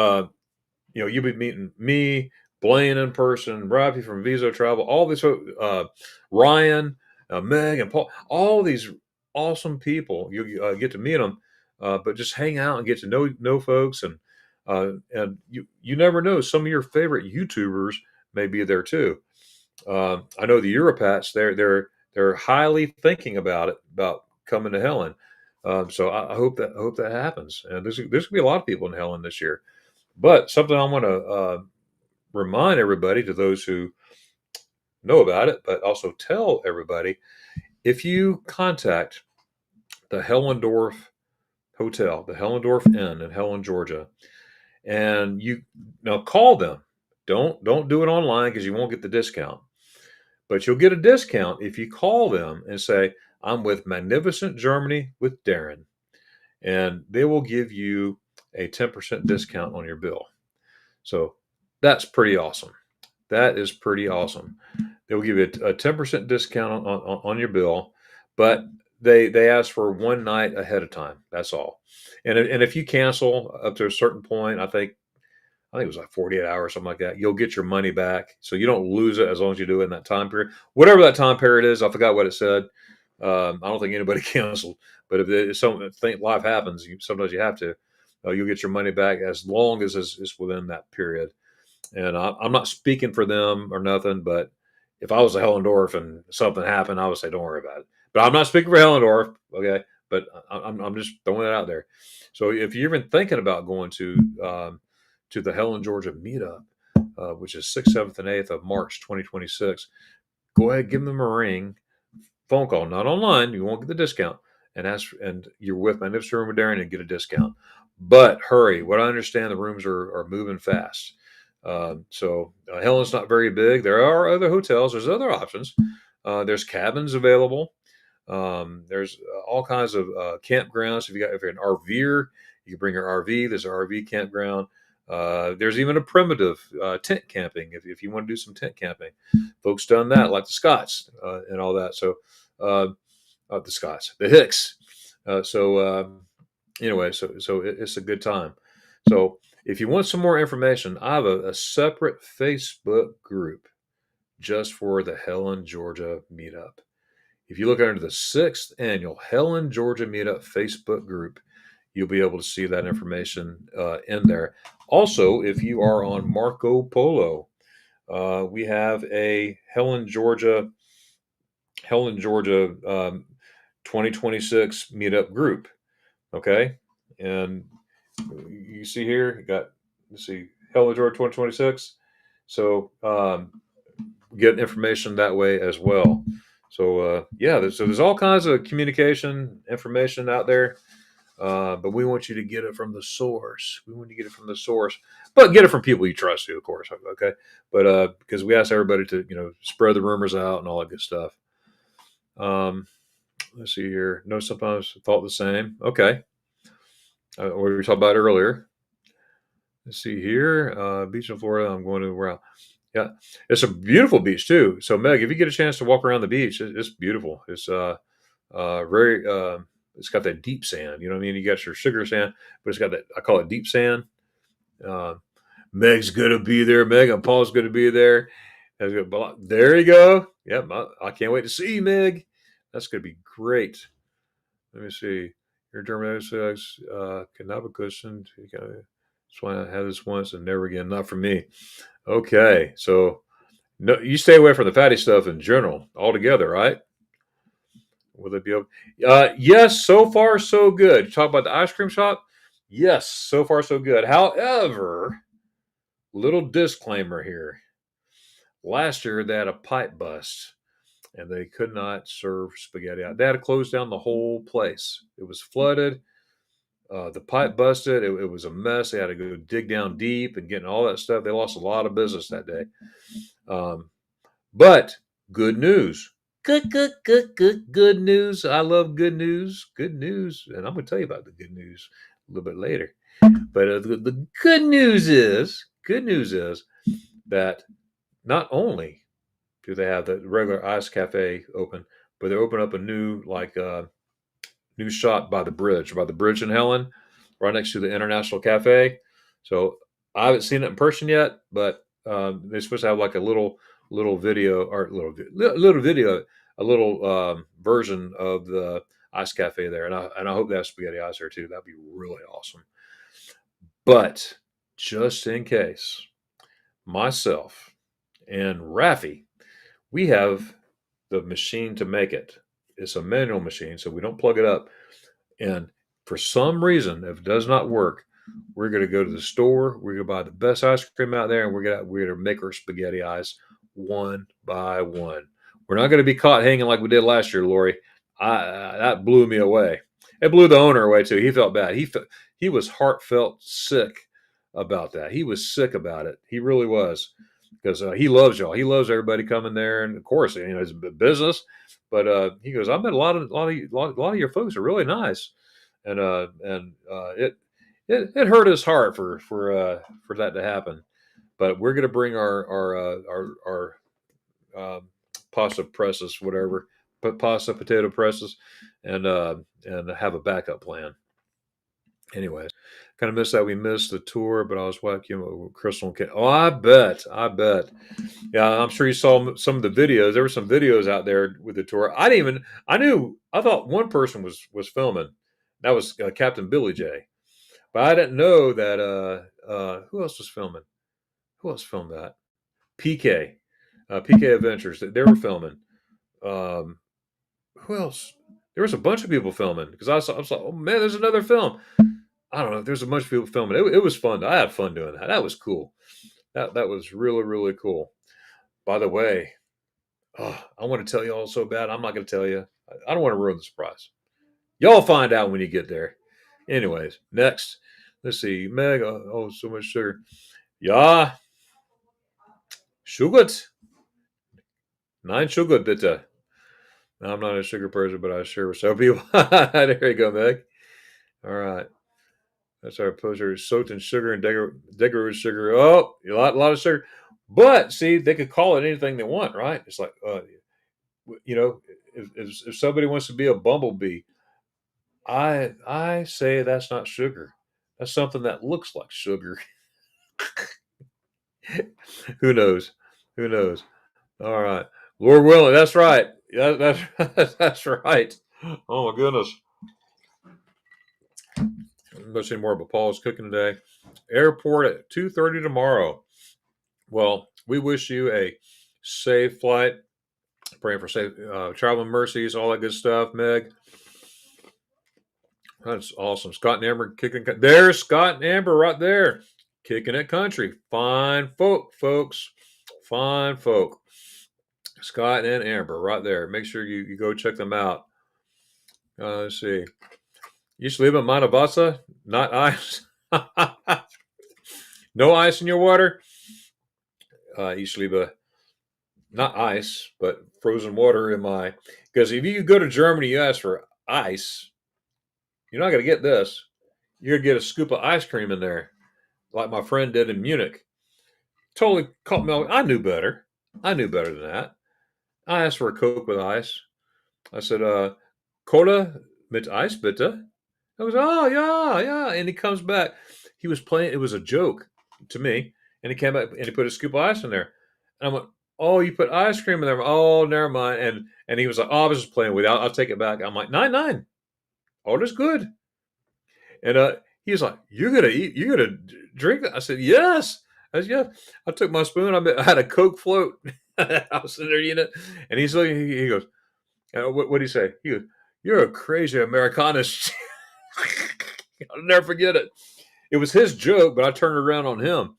you'll be meeting me, Blaine in person, Rafi from Viso Travel, all these Ryan, Meg, and Paul, all these awesome people. You get to meet them, but just hang out and get to know folks, and you never know. Some of your favorite YouTubers may be there too. I know the Europats. They're highly thinking about coming to Helen. So I hope that happens. And there's going to be a lot of people in Helen this year. But something I want to remind everybody, to those who know about it, but also tell everybody, if you contact the Hellendorf Hotel, the Hellendorf Inn in Helen, Georgia, and you now call them. Don't do it online because you won't get the discount. But you'll get a discount if you call them and say, I'm with Magnificent Germany with Darren. And they will give you a 10% discount on your bill. So that's pretty awesome. That is pretty awesome. They will give you a 10% discount on your bill, but they ask for one night ahead of time. That's all. And if you cancel up to a certain point, I think it was like 48 hours, something like that, you'll get your money back. So you don't lose it as long as you do it in that time period. Whatever that time period is, I forgot what it said. I don't think anybody canceled, but if something life happens, sometimes you have to. You'll get your money back as long as it's within that period. And I'm not speaking for them or nothing, but if I was a Hellendorf and something happened, I would say, don't worry about it. But I'm not speaking for Hellendorf, okay? But I'm just throwing it out there. So if you're even thinking about going to the Helen, Georgia meetup, which is 6th, 7th, and 8th of March 2026, go ahead, give them a ring, phone call, not online. You won't get the discount. And you're with Magnificent Room with Darren and get a discount. But hurry. What I understand, the rooms are moving fast. So Helen's not very big. There are other hotels. There's other options. There's cabins available. There's all kinds of campgrounds. If you're an RVer, you can bring your RV. There's an RV campground. There's even a primitive tent camping if you want to do some tent camping. Folks done that, like the Scots and all that. So the Scots, the Hicks. Anyway, it's a good time. So if you want some more information, I have a separate Facebook group just for the Helen, Georgia meetup. If you look under the 6th annual Helen, Georgia meetup Facebook group, you'll be able to see that information in there. Also, if you are on Marco Polo, we have a Helen, Georgia 2026 meetup group. Okay, and you see here, you got, let's see, Helen, Georgia 2026. So get information that way as well. So there's all kinds of communication information out there. But we want you to get it from the source. We want you to get it from the source, but get it from people you trust, too, of course. Okay, but because we ask everybody to spread the rumors out and all that good stuff. Let's see here. No, sometimes thought the same. Okay, what we were talking about earlier. Let's see here. Beach in Florida. I'm going to where? Yeah, it's a beautiful beach too. So Meg, if you get a chance to walk around the beach, it's beautiful. It's very it's got that deep sand. You know what I mean? You got your sugar sand, but it's got that, I call it deep sand. Uh, Meg's gonna be there. Meg and Paul's gonna be there. There you go. Yep, I can't wait to see you, Meg. That's gonna be great. Let me see. Your German says can have a cushion. That's why I had this once and never again. Not for me. Okay, so no, you stay away from the fatty stuff in general altogether, right? Will they be able? Yes, so far so good. You talk about the ice cream shop. Yes, so far so good. However, little disclaimer here. Last year they had a pipe bust, and they could not serve spaghetti out. They had to close down the whole place. It was flooded. The pipe busted. It was a mess. They had to go dig down deep and getting all that stuff. They lost a lot of business that day. But good news. Good news. I love good news. Good news. And I'm going to tell you about the good news a little bit later. But the good news is that not only do they have the regular ice cafe open, but they open up a new new shop by the bridge in Helen, right next to the International Cafe. So I haven't seen it in person yet, but they're supposed to have like a little video or little video, a little version of the ice cafe there, and I hope they have spaghetti ice there too. That'd be really awesome. But just in case, myself and Rafi, we have the machine to make it. It's a manual machine, so we don't plug it up. And for some reason, if it does not work, we're going to go to the store. We're going to buy the best ice cream out there, and we're going to make our spaghetti ice one by one. We're not going to be caught hanging like we did last year, Lori. That blew me away. It blew the owner away too. He felt bad. He was heartfelt sick about that. He was sick about it. He really was, because he loves y'all. He loves everybody coming there, and of course, it's a business. But he goes, I met a lot of your folks are really nice, and it hurt his heart for that to happen. But we're gonna bring our pasta presses, whatever, but pasta potato presses, and have a backup plan. Anyways, kind of missed that. We missed the tour, but I was watching Crystal and Kate. Oh, I bet. Yeah, I'm sure you saw some of the videos. There were some videos out there with the tour. I thought one person was filming. That was Captain Billy J. But I didn't know that. Who else was filming? Who else filmed that? PK, PK Adventures. They were filming. Um, who else? There was a bunch of people filming because I was like, oh man, there's another film. I don't know. There's a bunch of people filming. It was fun. I had fun doing that. That was cool. That was really, really cool. By the way, I want to tell you all so bad. I'm not going to tell you. I don't want to ruin the surprise. Y'all find out when you get there. Anyways, next, let's see. Meg, oh, so much sugar. Yeah, sugar. Nine sugar, bitte. Now, I'm not a sugar person, but I sure with some people. There you go, Meg. All right. That's our poster. Soaked in sugar and decorated sugar. Oh, a lot of sugar. But see, they could call it anything they want, right? It's like, you know, if somebody wants to be a bumblebee, I say that's not sugar. That's something that looks like sugar. Who knows? Who knows? All right, Lord willing, that's right. That's right. Oh my goodness. Much anymore, but Paul's cooking today. Airport at 2:30 tomorrow. Well, we wish you a safe flight. Praying for safe travel mercies, all that good stuff, Meg. That's awesome. Scott and Amber kicking. There's Scott and Amber right there, kicking it country. Fine folk, folks. Fine folk. Scott and Amber right there. Make sure you go check them out. Let's see. You should leave a Manavasa, not ice. No ice in your water. You should leave a not ice, but frozen water in my. Because if you go to Germany, you ask for ice. You're not going to get this. You're going to get a scoop of ice cream in there, like my friend did in Munich. Totally caught me. I knew better. I knew better than that. I asked for a Coke with ice. I said, Cola mit Eis, bitte. I was, oh, yeah, yeah. And he comes back. He was playing. It was a joke to me. And he came back and he put a scoop of ice in there. And I went, oh, you put ice cream in there. Oh, never mind. And he was like, oh, I was just playing with it. I'll take it back. I'm like, 9-9. All is good. And he was like, "You're gonna eat? You're gonna drink that?" I said, "Yes." I said, "Yeah." I took my spoon. I had a Coke float. I was sitting there eating it, and he's looking. He goes, "What do you say?" He goes, "You're a crazy Americanist." I'll never forget it. It was his joke, but I turned around on him,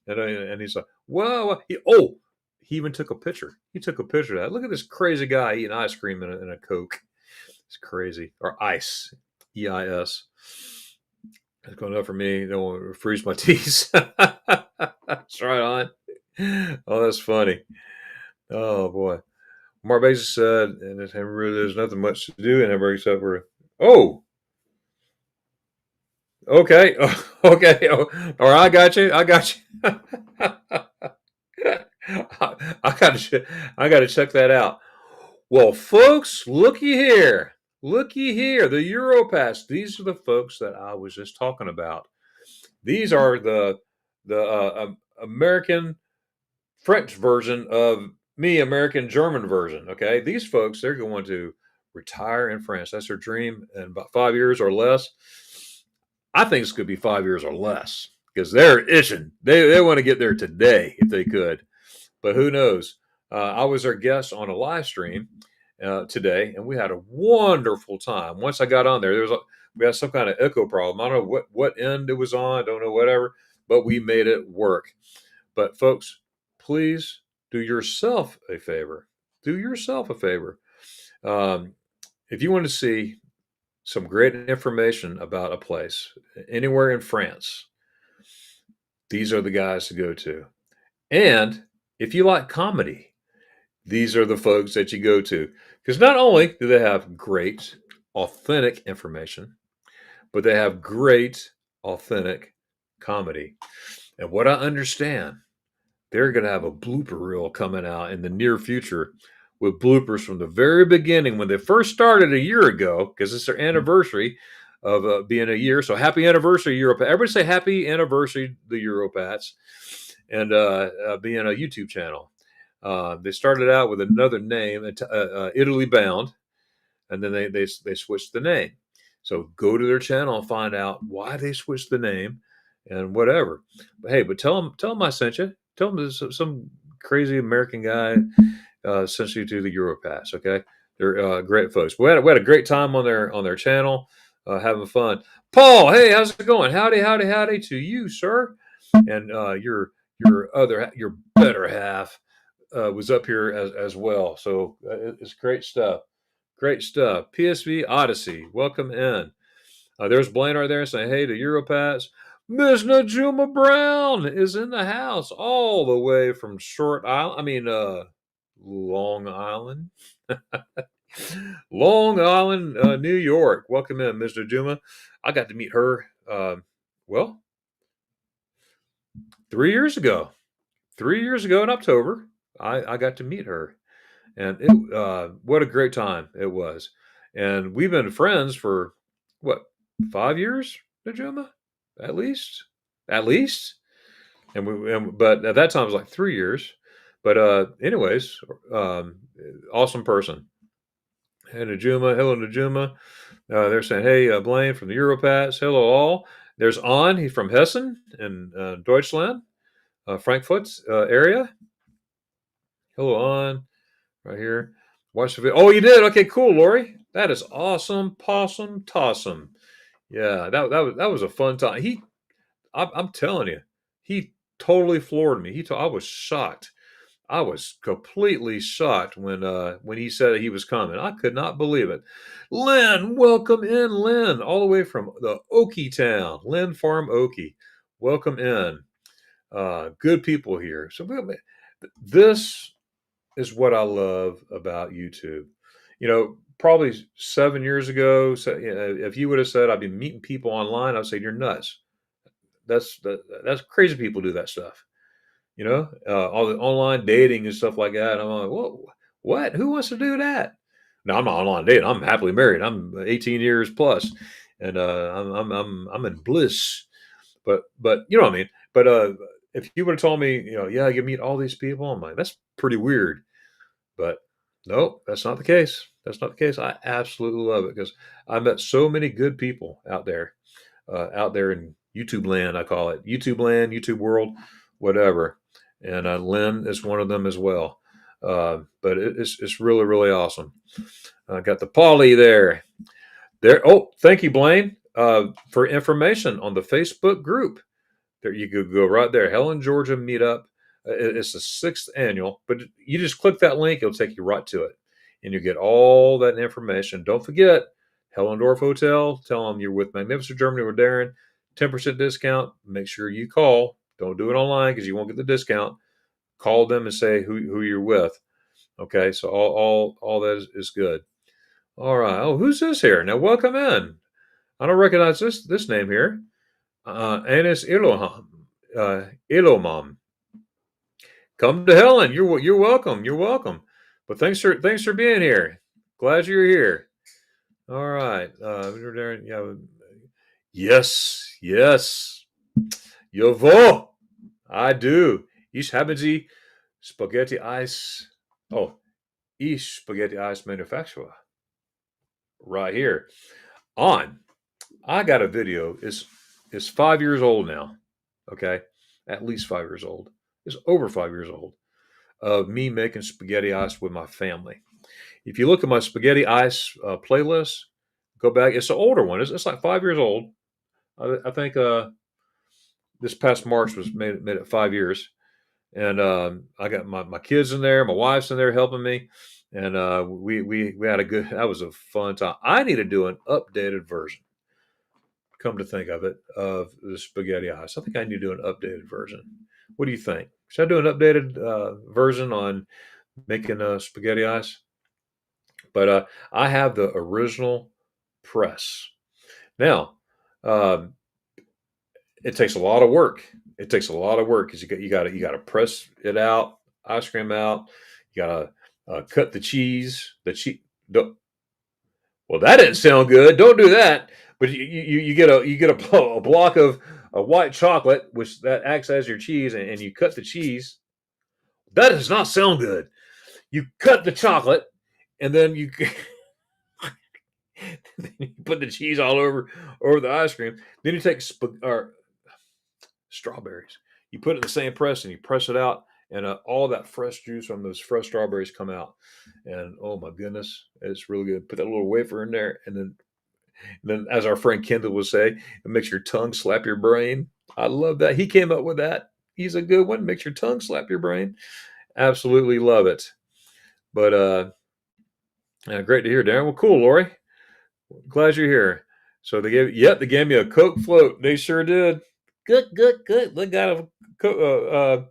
and he's like, "Wow!" He even took a picture. He took a picture of that. Look at this crazy guy eating ice cream in a Coke. It's crazy. Or ice, EIS. It's going up for me. Don't want to freeze my teeth. That's right on. Oh, that's funny. Oh boy. Mark Basis said, and there's nothing much to do in Hamburg except for. Oh, okay, okay. Oh, all right, I got you. I got you. I got to. I got to check that out. Well, folks, looky here. Looky here. The Europass. These are the folks that I was just talking about. These are the American French version of me, American German version. Okay, these folks they're going to retire in France. That's their dream in about 5 years or less. I think it's going to be 5 years or less because they're itching. They want to get there today if they could, but who knows? I was their guest on a live stream today, and we had a wonderful time. Once I got on there, we had some kind of echo problem. I don't know what end it was on. I don't know whatever, but we made it work. But folks, please do yourself a favor. Do yourself a favor. Um, if you want to see some great information about a place anywhere in France, these are the guys to go to. And if you like comedy, these are the folks that you go to. Because not only do they have great, authentic information, but they have great, authentic comedy. And what I understand, they're going to have a blooper reel coming out in the near future with bloopers from the very beginning when they first started a year ago, because it's their anniversary of being a year. So happy anniversary, Europat. Everybody say happy anniversary, the Europats, and being a YouTube channel. They started out with another name, Italy Bound, and then they switched the name. So go to their channel and find out why they switched the name and whatever. But hey, but tell them I sent you. Tell them some crazy American guy sent you to the Europass. Okay, they're great folks. We had a great time on their channel, having fun. Paul, hey, how's it going? Howdy, howdy, howdy to you, sir, and your better half was up here as well. So it's great stuff. Great stuff. PSV Odyssey, welcome in. There's Blaine right there saying, hey to Europass. Miss Najuma Brown is in the house all the way from Long Island. Long Island, New York. Welcome in, Miss Najuma. I got to meet her, well, 3 years ago. 3 years ago in October, I got to meet her. and it what a great time it was. And we've been friends for what, 5 years, Najuma, at least, at least. But at that time it was like 3 years. But anyways, um, awesome person. And Najuma, hello Najuma. They're saying, hey, Blaine from the Europats, hello all. There's On, he's from Hessen in Deutschland, Frankfurt area. Hello On, right here. Watch the video. Oh, you did? Okay, cool, Lori. That is awesome, possum, tossum. Yeah, that was a fun time. I'm telling you, he totally floored me. I was shocked. I was completely shocked when he said he was coming. I could not believe it. Lynn, welcome in, Lynn, all the way from the Okie town, Lynn Farm Okie. Welcome in. Good people here. So this is what I love about YouTube. Probably 7 years ago, if you would have said I'd be meeting people online, I'd say you're nuts. That's crazy. People do that stuff. All the online dating and stuff like that. I'm like, what? Who wants to do that? No, I'm not online dating. I'm happily married. I'm 18 years plus, and I'm in bliss. But you know what I mean. But if you would have told me, yeah, you meet all these people, I'm like, that's pretty weird. But no, that's not the case. That's not the case. I absolutely love it because I met so many good people out there in YouTube land. I call it YouTube land, YouTube world, whatever. And Lynn is one of them as well. But it's really really awesome. I got the Polly there. Oh, thank you, Blaine, for information on the Facebook group. There you go right there. Helen, Georgia meetup. It's the 6th annual, but you just click that link, it'll take you right to it, and you get all that information. Don't forget Hellendorf Hotel. Tell them you're with Magnificent Germany with Darren. 10% discount. Make sure you call. Don't do it online because you won't get the discount. Call them and say who you're with. Okay, so all that is good. All right. Oh, who's this here? Now welcome in. I don't recognize this name here. Anis Eloham. Elomam. Come to Helen. You're welcome. You're welcome. But thanks for being here. Glad you're here. All right. Yeah. Yes. Yes. Jawohl. I do. Ich haben Sie spaghetti ice. Oh, ich spaghetti ice manufacturer. Right here. On. I got a video. It's 5 years old now. Okay. At least 5 years old. It's over 5 years old of me making spaghetti ice with my family. If you look at my spaghetti ice playlist, go back. It's an older one. It's like 5 years old. I think this past March was made it 5 years, and I got my kids in there, my wife's in there helping me, and we had a good. That was a fun time. I need to do an updated version. Come to think of it, of the spaghetti ice, I think I need to do an updated version. What do you think? Should I do an updated version on making spaghetti ice? But I have the original press. Now, um, it takes a lot of work. It takes a lot of work because you got to press it out, ice cream out. You got to cut the cheese. The cheese. Well, that didn't sound good. Don't do that. But you get a block of white chocolate, which that acts as your cheese, and you cut the cheese. That does not sound good. You cut the chocolate, and then you put the cheese all over the ice cream. Then you take strawberries. You put it in the same press and you press it out, and all that fresh juice from those fresh strawberries come out. And oh my goodness, it's really good. Put that little wafer in there, and then as our friend Kendall would say, it makes your tongue slap your brain. I love that. He came up with that. He's a good one. Makes your tongue slap your brain. Absolutely love it. But great to hear, Darren. Well, cool, Lori. Glad you're here. So they gave me a Coke float. They sure did. Good. They got a Coke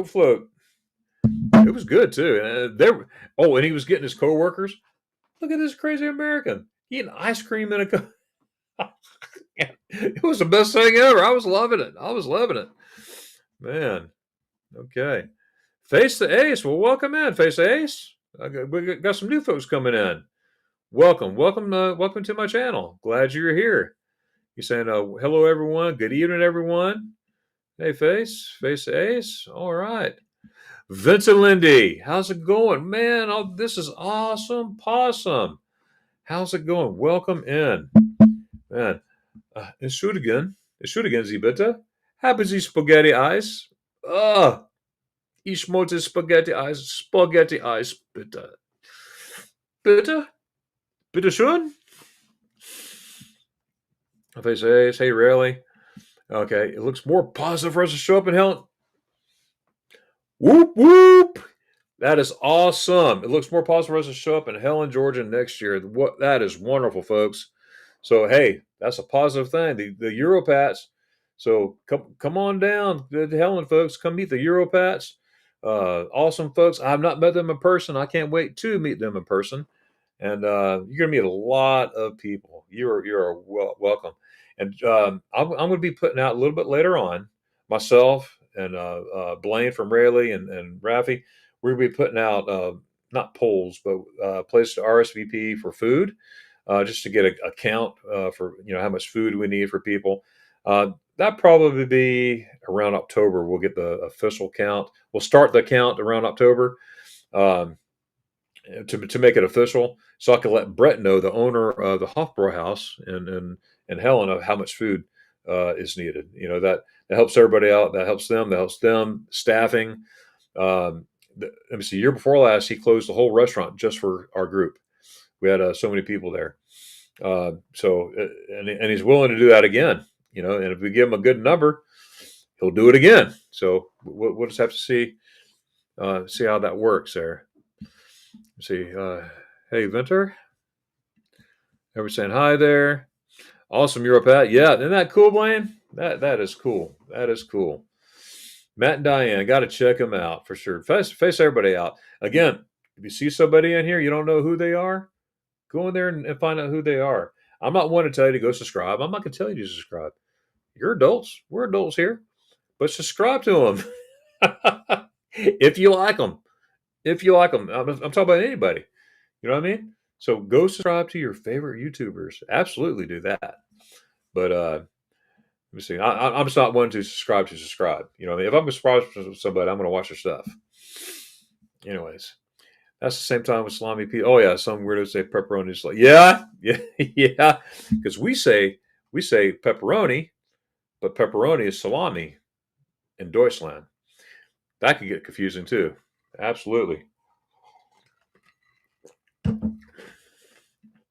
float. It was good too. And he was getting his coworkers. Look at this crazy American eating ice cream in a Coke. It was the best thing ever. I was loving it. Man. Okay. Face the Ace. Well, welcome in, Face the Ace. We got some new folks coming in. Welcome, welcome, welcome to my channel. Glad you're here. You're saying hello, everyone. Good evening, everyone. Hey, Face the Ace. All right. Vincent Lindy, how's it going, man? Oh, this is awesome, possum. How's it going? Welcome in, man. Entschuldigen, Sie bitte. Haben Sie Spaghetti Eis? Ich möchte Spaghetti Eis, bitte. Bitte? Bitte schön? If they say, hey, really? Okay, it looks more positive for us to show up in hell. Whoop, whoop. That is awesome. It looks more positive for us to show up in Helen, Georgia next year. What That is wonderful, folks. So hey, that's a positive thing. The Europats. So come on down to Helen, folks. Come meet the Europats. Awesome folks. I've not met them in person. I can't wait to meet them in person. And you're gonna meet a lot of people. You're welcome. And I'm going to be putting out a little bit later on myself and Blaine from Rayleigh and Rafi. We're going to be putting out not polls, but places to RSVP for food, just to get a count for how much food we need for people. That probably be around October. We'll get the official count. We'll start the count around October. Um, to make it official, so I can let Brett know, the owner of the Hofbräu House and Helen, of how much food is needed. That helps everybody out. That helps them. That helps them. Staffing. Let me see. Year before last, he closed the whole restaurant just for our group. We had so many people there. And he's willing to do that again. And if we give him a good number, he'll do it again. So we'll just have to see how that works there. Let's see. Hey, Venter. Everybody saying hi there. Awesome, Europat. Yeah, isn't that cool, Blaine? That is cool. That is cool. Matt and Diane, got to check them out for sure. Face everybody out. Again, if you see somebody in here, you don't know who they are, go in there and find out who they are. I'm not one to tell you to go subscribe. I'm not going to tell you to subscribe. You're adults. We're adults here. But subscribe to them if you like them. If you like them. I'm talking about anybody. You know what I mean? So go subscribe to your favorite YouTubers. Absolutely do that. But let me see. I'm just not one to subscribe. You know what I mean? If I'm subscribed to somebody, I'm going to watch their stuff. Anyways, that's the same time with salami pizza. Oh yeah, some weirdos say pepperoni is like yeah, yeah. Because we say pepperoni, but pepperoni is salami in Deutschland. That could get confusing too. Absolutely.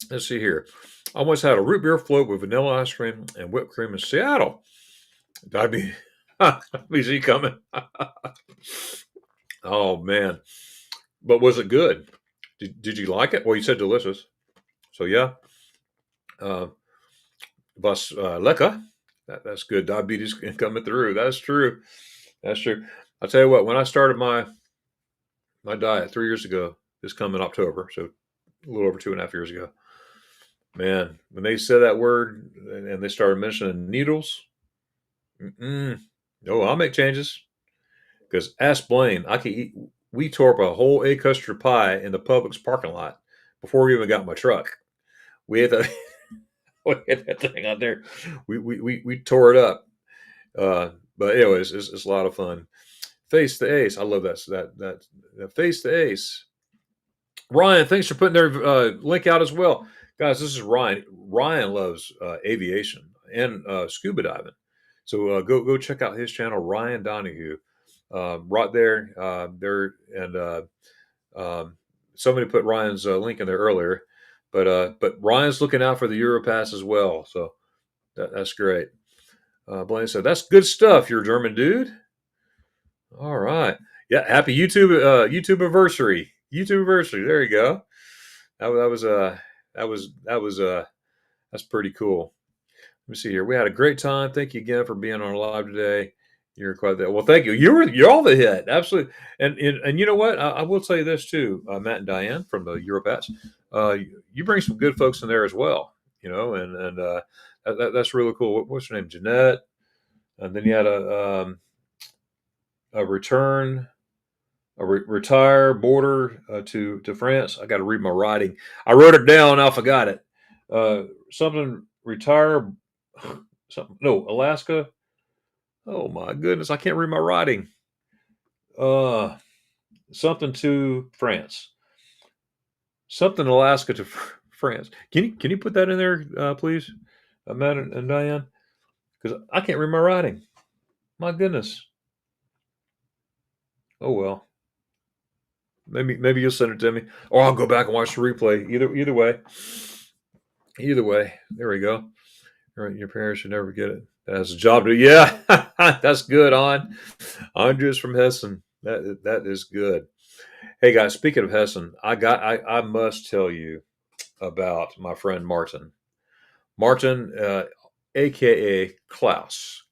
Let's see here. I once had a root beer float with vanilla ice cream and whipped cream in Seattle. I'd be, is he coming? Oh man! But was it good? Did you like it? Well, you said delicious. So yeah, was lecker. That's good. Diabetes coming through. That's true. That's true. I'll tell you what. When I started my diet 3 years ago, this coming October, so a little over 2.5 years ago, man, when they said that word and they started mentioning needles, no, I'll make changes. Because ask Blaine, I could eat. We tore up a whole egg custard pie in the Publix parking lot before we even got my truck. We had that, we had that thing out there. We tore it up. But anyways, it's a lot of fun. Face the Ace, I love that Face the Ace. Ryan, thanks for putting their link out as well, guys. This is Ryan. Ryan loves aviation and scuba diving, so go check out his channel, Ryan Donahue. Right there, and somebody put Ryan's link in there earlier, but Ryan's looking out for the Europass as well, so that's great. Blaine said, "That's good stuff, you're a German dude." All right, yeah, happy YouTube anniversary. YouTube anniversary. There you go. That's pretty cool. Let me see here. We had a great time. Thank you again for being on live today. You're quite that. Well, thank you. You're all the hit. Absolutely. And you know what? I will tell you this too, Matt and Diane from the Europats. You bring some good folks in there as well. That's really cool. What's her name? Jeanette. And then you had a return. Retire border to France. I got to read my writing. I wrote it down. I forgot it. Something retire. Something no Alaska. Oh my goodness, I can't read my writing. Uh, Something to France. Something Alaska to France. Can you put that in there, please, Matt and Diane? Because I can't read my writing. My goodness. Oh well. Maybe you'll send it to me, or I'll go back and watch the replay. Either way. There we go. Your parents should never get it. That's a job to. Yeah, that's good. On Andres from Hessen. That is good. Hey guys, speaking of Hessen, I must tell you about my friend Martin. Martin, aka Klaus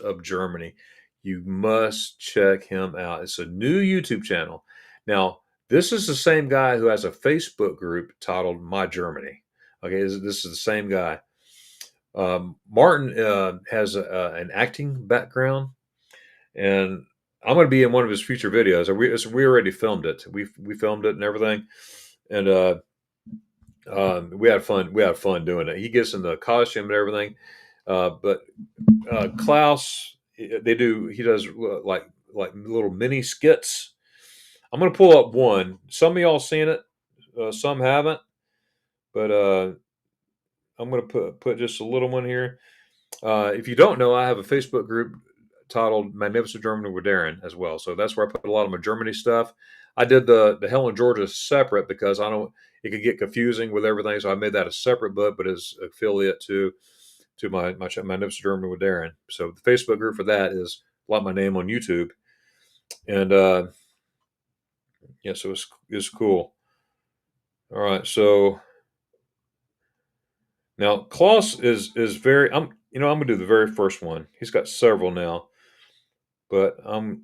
of Germany. You must check him out. It's a new YouTube channel. Now, this is the same guy who has a Facebook group titled My Germany. Okay, this is the same guy. Martin has an acting background, and I'm going to be in one of his future videos. We already filmed it. We filmed it and everything, and we had fun. We had fun doing it. He gets in the costume and everything. But Klaus, they do. He does like little mini skits. I'm gonna pull up one. Some of y'all seen it. Some haven't. But I'm gonna put just a little one here. If you don't know, I have a Facebook group titled "Magnificent Germany with Darren" as well. So that's where I put a lot of my Germany stuff. I did the Helen Georgia separate because I don't. It could get confusing with everything, so I made that a separate book, but as affiliate to my Magnificent Germany with Darren. So the Facebook group for that is like my name on YouTube, and yeah, so it's cool. All right, so now Klaus is very. I'm gonna do the very first one. He's got several now, but you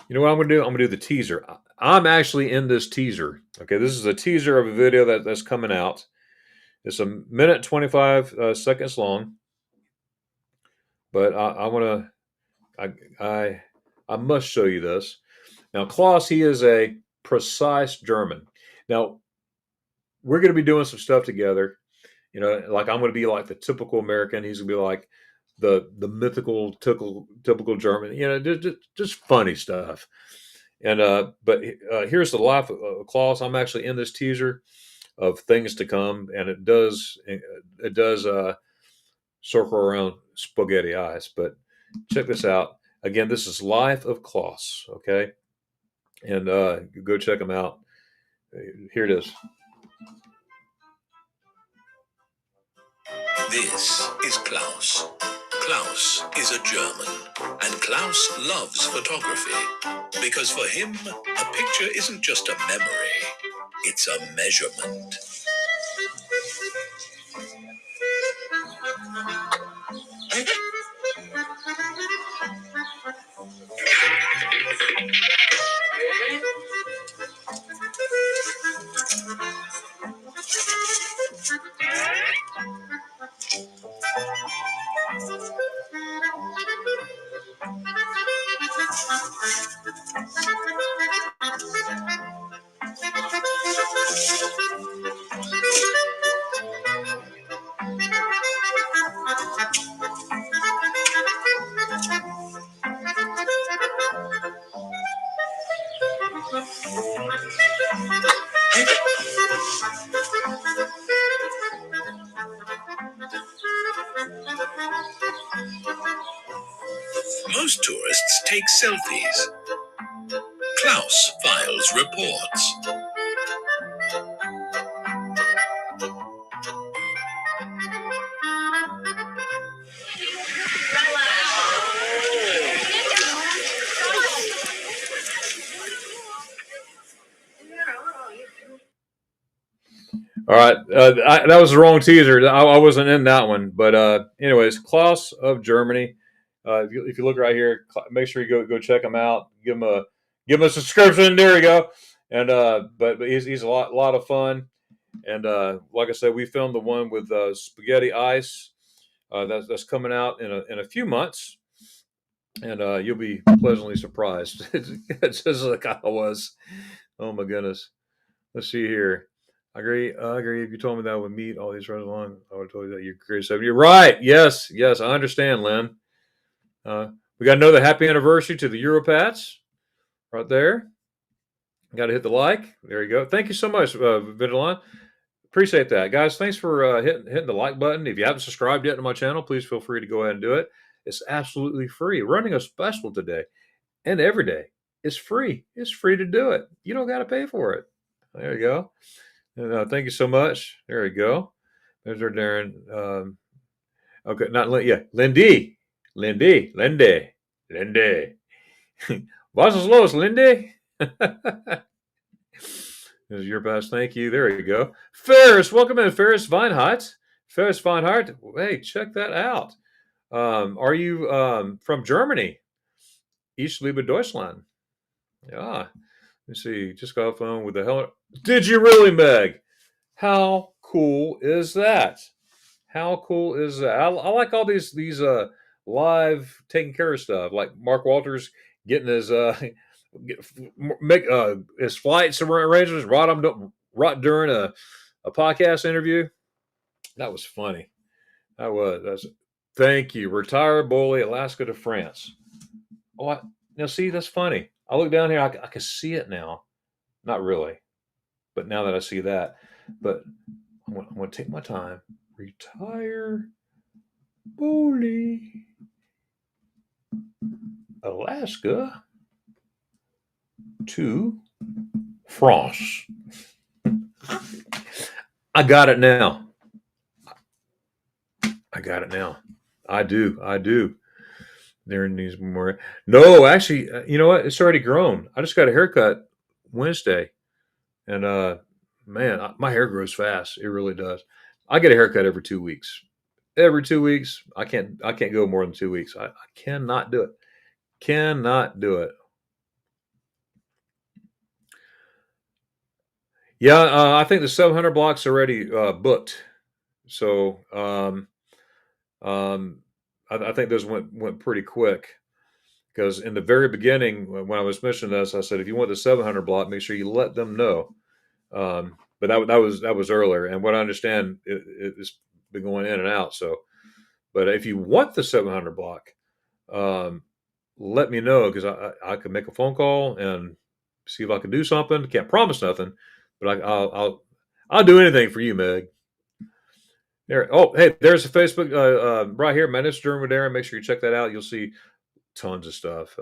know what I'm gonna do? I'm gonna do the teaser. I'm actually in this teaser. Okay, this is a teaser of a video that's coming out. It's a minute 25 seconds long, but I want to. I I must show you this. Now, Klaus, he is a precise German. Now, we're going to be doing some stuff together. Like I'm going to be like the typical American. He's going to be like the mythical, typical German. Just funny stuff. And but here's the life of Klaus. I'm actually in this teaser of things to come, and it does circle around spaghetti eyes. But check this out. Again, this is Life of Klaus. Okay, and go check him out. Here it is. This is Klaus. Klaus is a German, and Klaus loves photography because for him, a picture isn't just a memory, it's a measurement. Most tourists take selfies. Klaus files reports. All right, that was the wrong teaser. I wasn't in that one, but anyways, Klaus of Germany. If you look right here, make sure you go check him out. Give him a subscription. There you go. And but he's a lot of fun. And like I said, we filmed the one with Spaghetti Ice. That's coming out in a few months. and you'll be pleasantly surprised. It's just like I was. Oh my goodness. Let's see here. I agree. I agree. If you told me that I would meet all these friends along, I would have told you that you're crazy. You're right. Yes. Yes. I understand, Lynn. We got another happy anniversary to the Europats right there. Got to hit the like. There you go. Thank you so much, Vidalon. Appreciate that, guys. Thanks for hitting the like button. If you haven't subscribed yet to my channel, please feel free to go ahead and do it. It's absolutely free. Running a special today and every day. It's free. It's free to do it. You don't got to pay for it. There you go. And, thank you so much. There you go. There's our Darren. Okay, not Lynn. Yeah, Lindy. Lindy. Was is los, Lindy? This is your best. Thank you. There you go. Ferris, welcome in, Ferris Weinhardt. Ferris Weinhardt. Hey, check that out. Are you from Germany? Ich liebe Deutschland. Yeah. Let's see. Just got off the phone with the hell. Did you really, Meg? How cool is that? How cool is that? I like all these live taking care of stuff, like Mark Walters getting his make his flights arrangements right during a podcast interview. That was funny. That's thank you. Retired bully, Alaska to France. Oh, now see, that's funny. I look down here, I can see it now. Not really, but now that I see that, but I'm going to take my time. Retire bully, Alaska to France. I got it now. I got it now. I do. I do. There needs more. No, actually, you know what? It's already grown. I just got a haircut Wednesday, and man, my hair grows fast. It really does. I get a haircut every 2 weeks. Every 2 weeks, I can't go more than 2 weeks. I cannot do it. Cannot do it. Yeah, I think the 700 block's already booked. So um, I think those went pretty quick because in the very beginning when I was mentioning this, I said if you want the 700 block, make sure you let them know. But that was earlier, and what I understand, it's been going in and out. So, but if you want the 700 block, um, let me know because I can make a phone call and see if I can do something. Can't promise nothing, but I'll do anything for you, Meg. There. Oh, hey, there's a Facebook right here. My name's Dermot Aaron. Make sure you check that out. You'll see tons of stuff.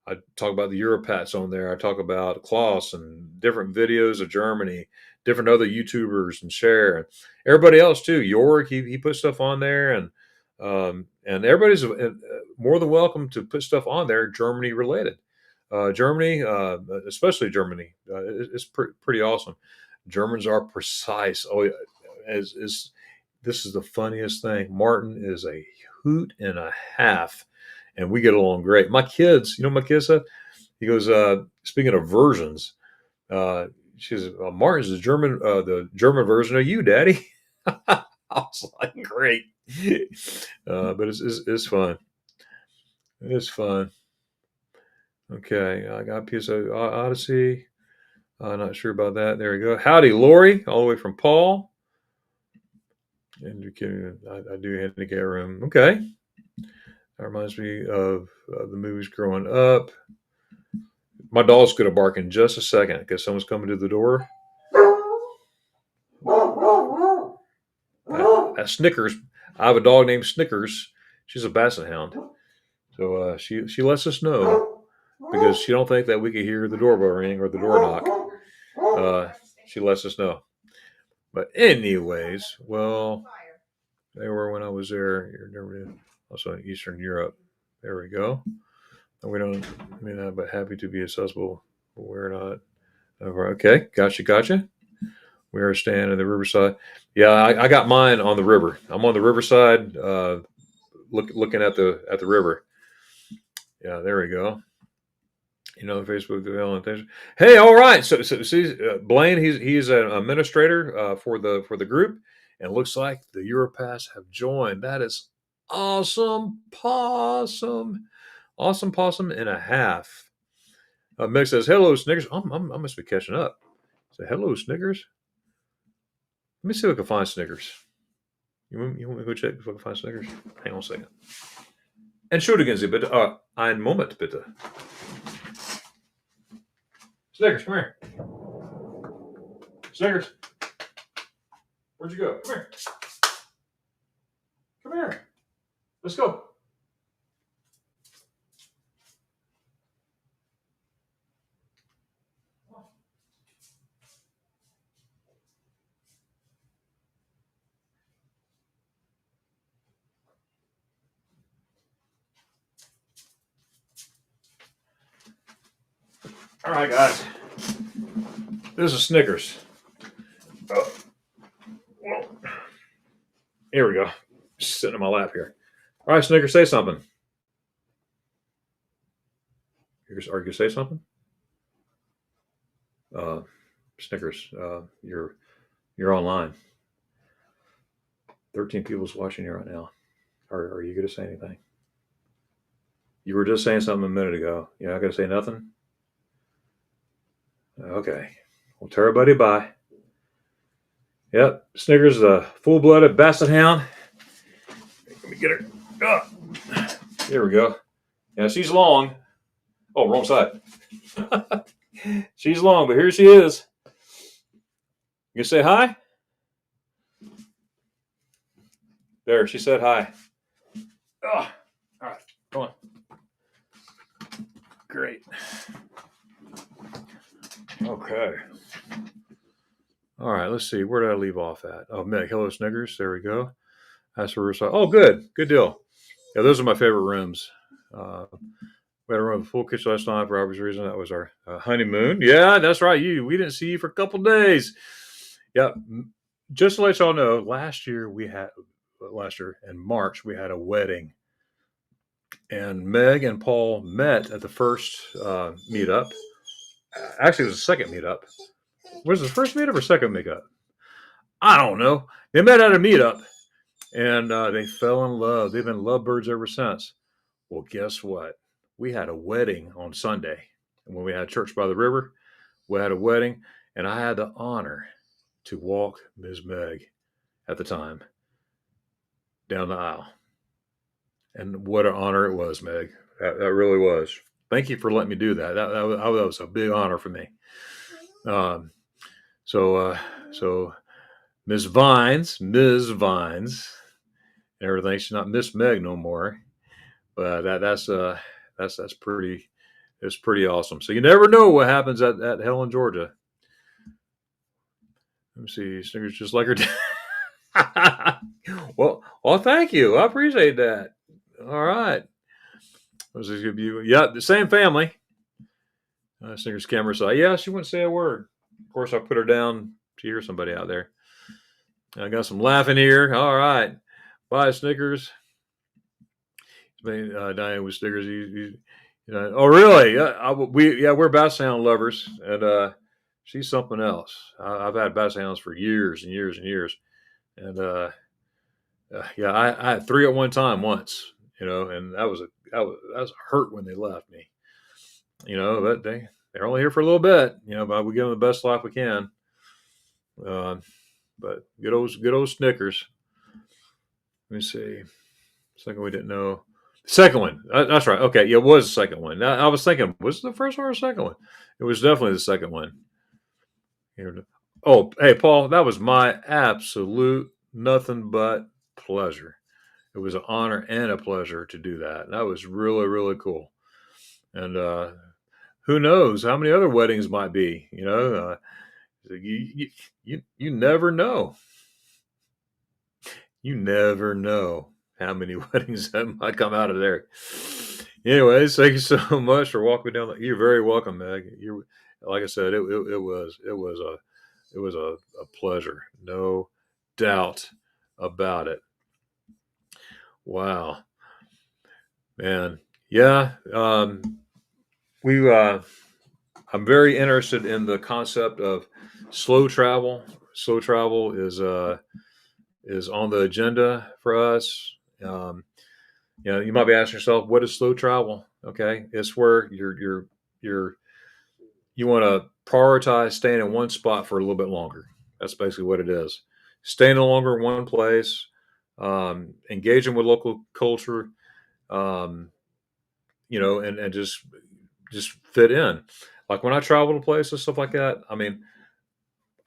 I talk about the Europats on there. I talk about Klaus and different videos of Germany, different other YouTubers and share, and everybody else too. York, he puts stuff on there, and everybody's more than welcome to put stuff on there Germany related. Germany, especially Germany, it's pretty awesome. Germans are precise. Oh, is this is the funniest thing. Martin is a hoot and a half, and we get along great. My kids, you know, what my kids said, he goes, speaking of versions, she says, Martin's the German version of you, Daddy. I was like, great, but it's fun. It's fun. Okay, I got a piece of Odyssey. Not sure about that. There we go. Howdy, Lori, all the way from Paul. And I do handicap room. Okay. That reminds me of the movies growing up. My dog's going to bark in just a second because someone's coming to the door. That Snickers. I have a dog named Snickers. She's a basset hound. So she lets us know because she don't think that we could hear the doorbell ring or the door knock. She lets us know. But anyways, well, they were when I was there. Also in Eastern Europe. There we go. We don't mean that, but happy to be accessible. But we're not. Okay, gotcha. We are staying in the riverside. Yeah, I got mine on the river. I'm on the riverside, looking at the river. Yeah, there we go. You know, Facebook development. Hey, all right. So see, Blaine, he's an administrator for the group, and it looks like the Europass have joined. That is awesome, possum. Awesome possum and a half. Meg says, "Hello, Snickers." I must be catching up. Say, "Hello, Snickers." Let me see if I can find Snickers. You want me to go check if I can find Snickers? Hang on a second. Entschuldigen Sie bitte. Einen Moment bitte. Snickers, come here. Snickers. Where'd you go? Come here. Come here. Let's go. All right, guys. This is Snickers. Oh, well, here we go. Just sitting in my lap here. All right, Snickers, say something. Are you going to say something? Uh, Snickers, you're online. 13 people's watching you right now. Are you going to say anything? You were just saying something a minute ago. You're not going to say nothing? Okay. Well, tell everybody bye. Yep, Snickers is a full-blooded basset hound. Let me get her. Oh, there we go. Yeah, she's long. Oh, wrong side. She's long, but here she is. You say hi? There, she said hi. Oh, all right, come on. Great. Okay. All right, let's see. Where did I leave off at? Oh, Meg, hello, Snickers. There we go. That's where we're. Oh, good. Good deal. Yeah, those are my favorite rooms. We had a room with a full kitchen last night for obvious reason. That was our honeymoon. Yeah, that's right. We didn't see you for a couple days. Yeah, just to let y'all know, last year in March we had a wedding, and Meg and Paul met at the first meetup. Actually, it was the second meetup. Was it the first meetup or second meetup? I don't know. They met at a meetup, and they fell in love. They've been lovebirds ever since. Well, guess what? We had a wedding on Sunday. And when we had church by the river, we had a wedding, and I had the honor to walk Ms. Meg at the time down the aisle. And what an honor it was, Meg. That really was. Thank you for letting me do that. That was a big honor for me. So Ms. Vines, and everything. She's not Miss Meg no more, but that's pretty. It's pretty awesome. So you never know what happens at Helen, Georgia. Let me see. Snickers just like her. well, thank you. I appreciate that. All right. Was this good view? Yeah, the same family. Snickers camera side. Yeah, she wouldn't say a word. Of course, I put her down. She hears somebody out there. I got some laughing here. All right. Bye, Snickers. Diane with Snickers. Oh, really? We're bass hound lovers, and she's something else. I've had bass hounds for years and years and years, and I had 3 at one time once, and that was hurt when they left me, but they're only here for a little bit, but we give them the best life we can. But good old Snickers. Let me see. Second we didn't know. Second one. That's right. Okay, yeah, it was the second one. I was thinking, was it the first one or the second one? It was definitely the second one. Oh, hey, Paul, that was my absolute nothing but pleasure. It was an honor and a pleasure to do that. That was really, really cool. And who knows how many other weddings might be? You never know. You never know how many weddings that might come out of there. Anyways, thank you so much for walking me down. You're very welcome, Meg. Like I said, it was a pleasure, no doubt about it. Wow, man, yeah. I'm very interested in the concept of slow travel. Slow travel is on the agenda for us. You might be asking yourself, what is slow travel? Okay, it's where you're you want to prioritize staying in one spot for a little bit longer. That's basically what it is. Staying longer in one place, engaging with local culture, um, and just fit in. Like when I travel to places, stuff like that. I mean,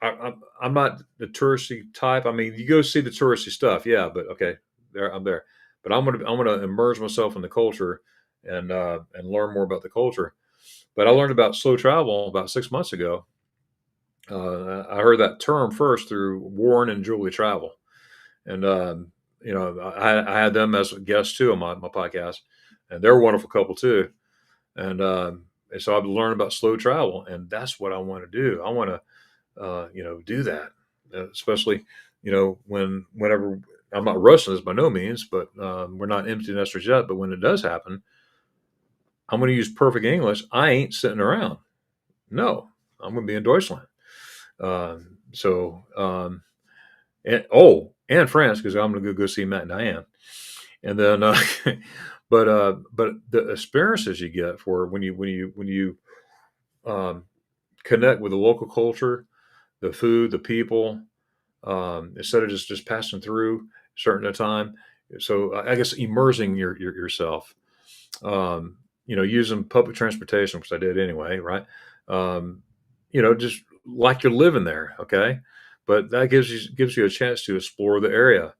I'm not the touristy type. I mean, you go see the touristy stuff, yeah, but okay, there I'm there. But I'm gonna immerse myself in the culture and learn more about the culture. But I learned about slow travel about 6 months ago. I heard that term first through Warren and Julie Travel, and I had them as guests too on my podcast, and they're a wonderful couple too. And so I've learned about slow travel, and that's what I want to do. I want to do that, especially, whenever I'm not rushing this by no means, but we're not empty nesters yet. But when it does happen, I'm going to use perfect English. I ain't sitting around. No, I'm going to be in Deutschland. So, and France, because I'm going to go see Matt and Diane. And then, but the experiences you get for when you um, connect with the local culture, the food, the people, instead of just passing through certain time. So I guess immersing yourself, using public transportation, which I did anyway, right? Um, just like you're living there, okay. But that gives you a chance to explore the area,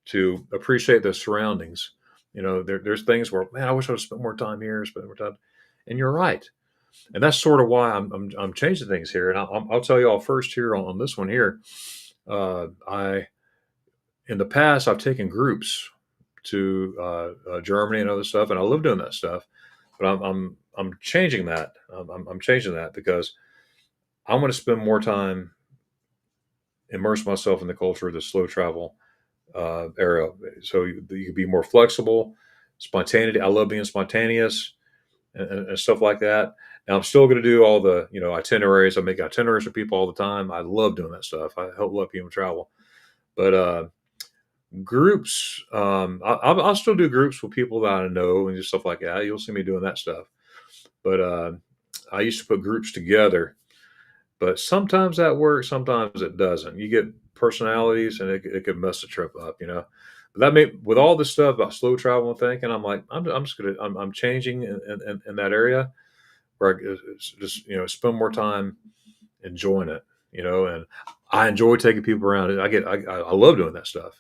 to appreciate the surroundings. There's things where, man, I wish I would spent more time here, spend more time, and you're right. And that's sort of why I'm changing things here. And I'll tell you all first here on this one here. I In the past I've taken groups to Germany and other stuff, and I love doing that stuff. But I'm changing that. I'm changing that because I want to spend more time, immerse myself in the culture of the slow travel area, so you can be more flexible, spontaneity. I love being spontaneous and stuff like that. Now I'm still going to do all the itineraries. I make itineraries for people all the time. I love doing that stuff. I help let people travel, but groups. I'll still do groups with people that I know and just stuff like that. You'll see me doing that stuff. But I used to put groups together, but sometimes that works, sometimes it doesn't. You get personalities, and it could mess the trip up, But that made with all this stuff about slow travel and thinking, I'm like, I'm just gonna I'm changing in that area where I just spend more time enjoying it, and I enjoy taking people around. I love doing that stuff,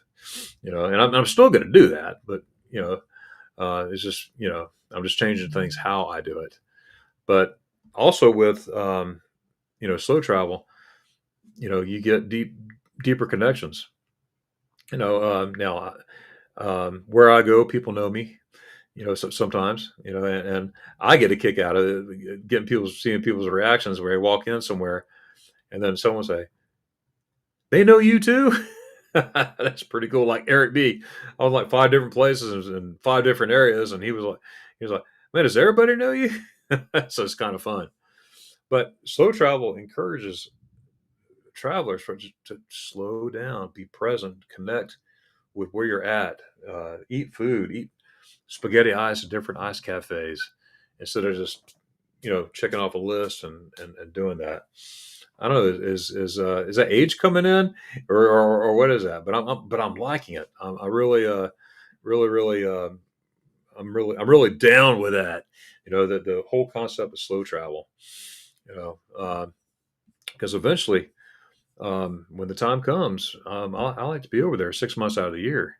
and I'm still going to do that, but it's just I'm just changing things how I do it. But also with slow travel, you get deeper connections. Now where I go, people know me. So sometimes, and I get a kick out of it, seeing people's reactions where I walk in somewhere, and then someone say, "They know you too." That's pretty cool. Like Eric B. I was like 5 different places in 5 different areas, and he was like, "Man, does everybody know you?" So it's kind of fun. But slow travel encourages travelers to slow down, be present, connect with where you're at, eat food, eat spaghetti ice at different ice cafes instead of just checking off a list and doing that. I don't know. Is that age coming in, or what is that? But I'm liking it. I really really I'm really down with that. The whole concept of slow travel. You know, because eventually, when the time comes, I like to be over there 6 months out of the year.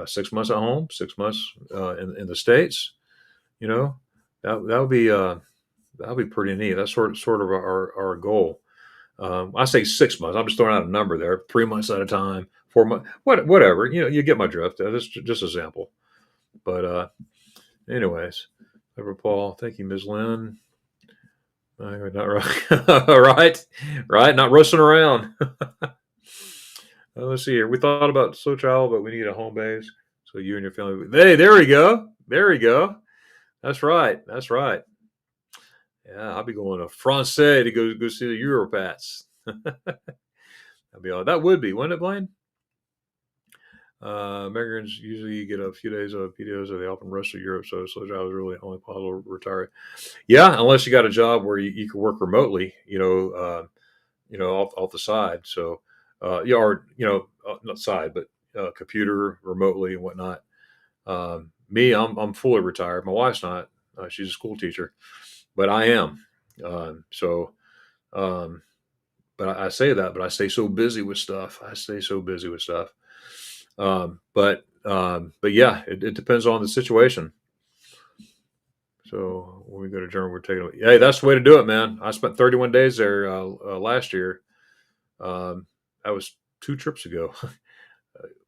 6 months at home, 6 months in the states. You know, that would be that'll be pretty neat. That's sort of our goal. I say 6 months. I'm just throwing out a number there. 3 months at a time, 4 months, whatever. You get my drift. That's just an example. But anyways, over Paul. Thank you, Ms. Lynn. Not right, right. Not rushing around. Let's see here. We thought about slow travel, but we need a home base. So you and your family. Hey, there we go. There we go. That's right. That's right. Yeah, I'll be going to France to go see the Europats. That'd be all. That would be, wouldn't it, Blaine? Migrants usually get a few days of PTOs, or they often rush to Europe. So slow travel is really the only possible retire. Yeah, unless you got a job where you can work remotely, off the side. So, yeah, or not side, but computer remotely and whatnot. Me, I'm fully retired. My wife's not. She's a school teacher, but I am. So, um, but I say that, but I stay so busy with stuff. I stay so busy with stuff. But yeah, it depends on the situation. So when we go to Germany, we're taking. Hey, that's the way to do it, man. I spent 31 days there last year. Um, that was 2 trips ago.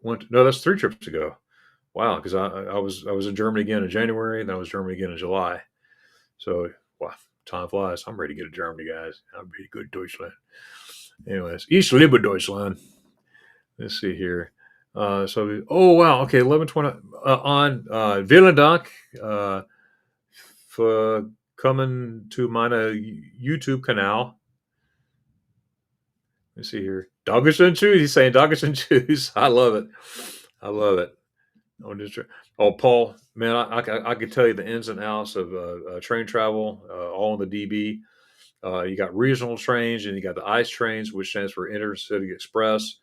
No, that's 3 trips ago. Wow, because I was in Germany again in January, and then I was in Germany again in July. So wow, time flies. I'm ready to get to Germany, guys. I'm ready to go to Deutschland. Anyways, Ich liebe Deutschland. Let's see here. Oh wow, okay, 11:20 on. Vielen Dank for coming to my YouTube canal. Let's see here. Dankeschön Chews. He's saying Dankeschön Chews. I love it. I love it. Oh, Paul, man, I could tell you the ins and outs of train travel, all in the DB. You got regional trains, and you got the ICE trains, which stands for Intercity Express.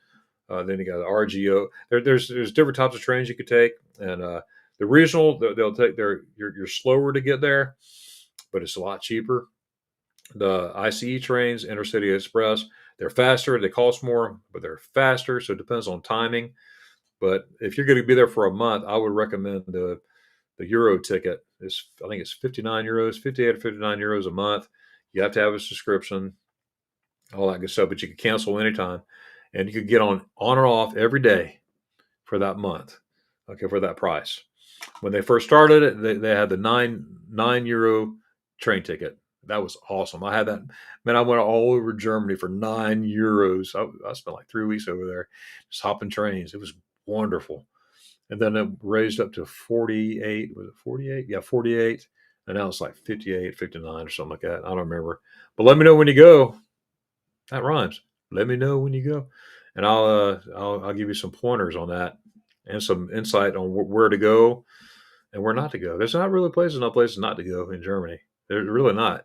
Then you got the RGO. There's different types of trains you could take, and the regional they'll take. You're slower to get there, but it's a lot cheaper. The ICE trains, Intercity Express, they're faster. They cost more, but they're faster. So it depends on timing. But if you're going to be there for a month, I would recommend the Euro ticket. I think it's 59 euros, 58 or 59 euros a month. You have to have a subscription, all that good stuff, but you can cancel anytime, and you could get on or off every day for that month. Okay, for that price. When they first started it, they had the nine euro train ticket. That was awesome. I had that. Man, I went all over Germany for 9 euros. I spent like 3 weeks over there, just hopping trains. It was wonderful. And then it raised up to 48. Was it 48? Yeah, 48. And now it's like 58, 59 or something like that. I don't remember. But let me know when you go. That rhymes. Let me know when you go, and I'll give you some pointers on that and some insight on where to go and where not to go. There's not really no places not to go in Germany. There's really not.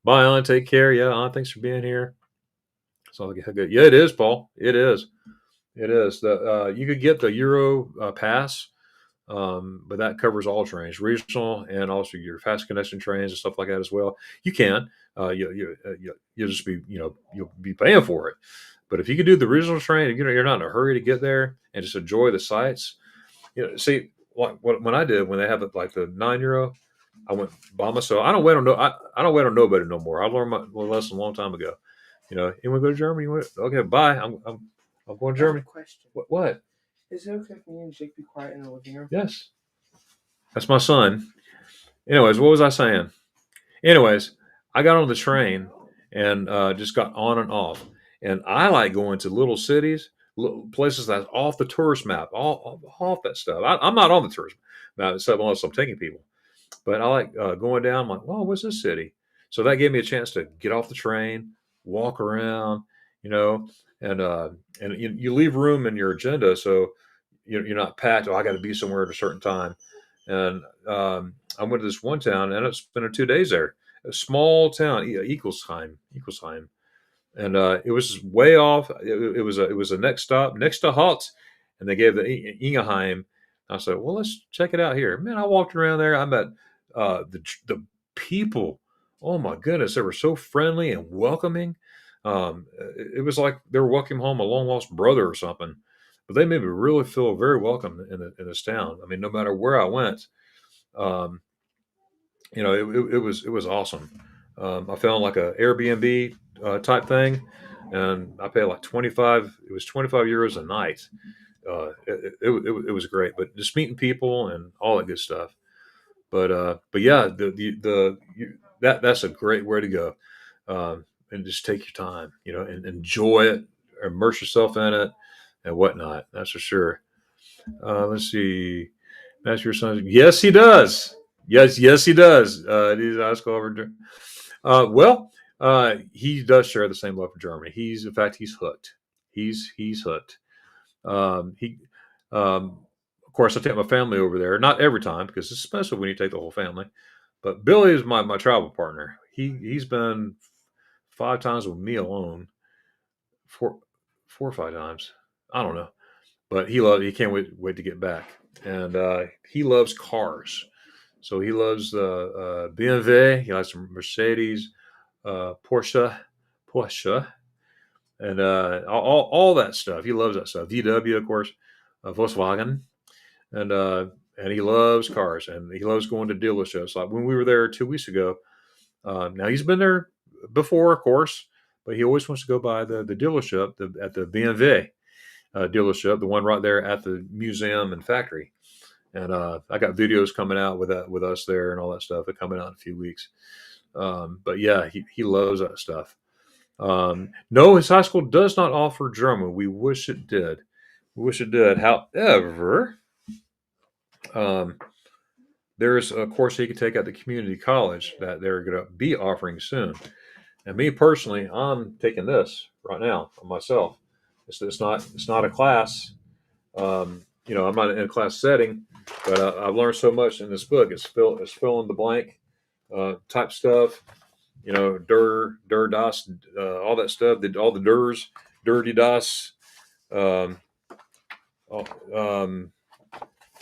Bye, on. Take care. Yeah, on. Thanks for being here. So good. Yeah, it is, Paul. It is. It is. You could get the Euro pass, but that covers all trains, regional and also your fast connection trains and stuff like that as well. You can. You'll just be you'll be paying for it. But if you could do the regional train, you're not in a hurry to get there and just enjoy the sights. See when I did when they have like the 9 euro, I went by myself. I don't wait on nobody no more. I learned my lesson a long time ago. You want to go to Germany? Okay, bye. I'm going to Germany. Question. What? Is it okay if me and Jake be quiet in the living room? Yes. That's my son. Anyways, what was I saying? Anyways, I got on the train and just got on and off. And I like going to little cities, little places that's off the tourist map, all off that stuff. I'm not on the tourist map, except unless I'm taking people. But I like going down. I'm like, well, what's this city? So that gave me a chance to get off the train, walk around, you know, and you leave room in your agenda, so you're not packed. Oh, I got to be somewhere at a certain time. And I went to this one town, and I spent 2 days there. A small town, Equelsheim, and it was way off. It was a next stop, next to Halt, and they gave the Ingeheim. I said, well, let's check it out here. Man, I walked around there. I met the people. Oh my goodness, they were so friendly and welcoming. It was like they were welcoming home a long lost brother or something. But they made me really feel very welcome in this town. I mean, no matter where I went, um, it was awesome. I found like a Airbnb type thing, and I paid like 25. It was 25 euros a night. It was great, but just meeting people and all that good stuff. But yeah, that's a great way to go, and just take your time, and enjoy it, immerse yourself in it, and whatnot. That's for sure. Let's see. That's your son. Yes, he does. Yes, he does. He's high school over. He does share the same love for Germany. In fact, he's hooked. He's hooked. He Of course, I take my family over there. Not every time because it's special when you take the whole family. But Billy is my travel partner. He's been 5 times with me alone. Four, 4 or 5 times. I don't know, but he can't wait to get back, and he loves cars. So he loves the BMW. He likes Mercedes, Porsche, and all that stuff. He loves that stuff. VW, of course, Volkswagen, and uh, and he loves cars, and he loves going to dealerships. Like when we were there 2 weeks ago. Now he's been there before, of course, but he always wants to go by the dealership at the BMW dealership, the one right there at the museum and factory. And I got videos coming out with us there and all that stuff. They're coming out in a few weeks. But yeah, he loves that stuff. No, his high school does not offer German. We wish it did. We wish it did. However, um, there's a course he could take at the community college that they're going to be offering soon. And me personally, I'm taking this right now myself. It's not a class. I'm not in a class setting, but I've learned so much in this book. It's fill in the blank type stuff. Das, all that stuff. All the durs, dirty das. Um, oh,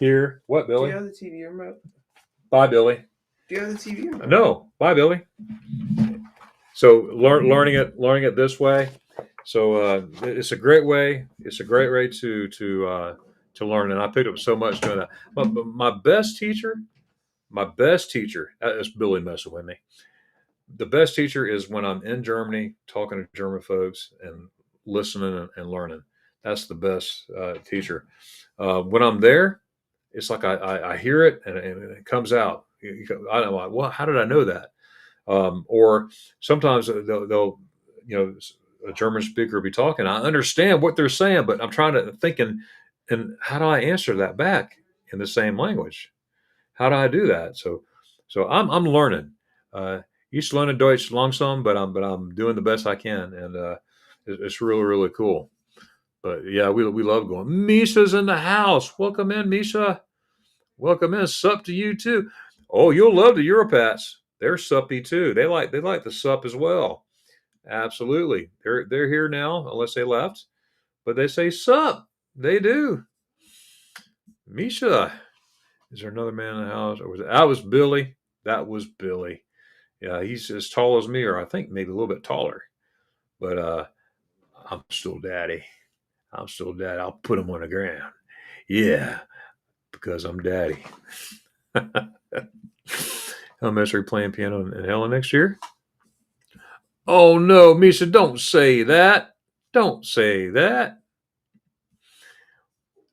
Here, what, Do Billy? you have the TV remote? Bye, Billy. Do you have the TV remote? No, bye, Billy. So learning it this way. So it's a great way. It's a great way to learn, and I picked up so much doing that. But my best teacher is Billy messing with me. The best teacher is when I'm in Germany talking to German folks and listening and learning. That's the best teacher. When I'm there, it's like I hear it and it comes out. I'm like, well, how did I know that? Or sometimes they'll, a German speaker will be talking. I understand what they're saying, but I'm trying to think and how do I answer that back in the same language? How do I do that? So I'm learning. Ich lerne Deutsch langsam, but I'm doing the best I can, and it's really really cool. But yeah, we love going. Misha's in the house. Welcome in, Misha. Welcome in. Sup to you too. Oh, you'll love the Europats. They're suppy too. They like the sup as well. Absolutely. They're here now, unless they left. But they say sup. They do. Misha. Is there another man in the house? Or was Billy? That was Billy. Yeah, he's as tall as me, or I think maybe a little bit taller. But I'm still daddy. I'm still daddy. I'll put him on the ground. Yeah, because I'm daddy. How much are you playing piano in Helen next year? Oh no, Misha, don't say that. Don't say that.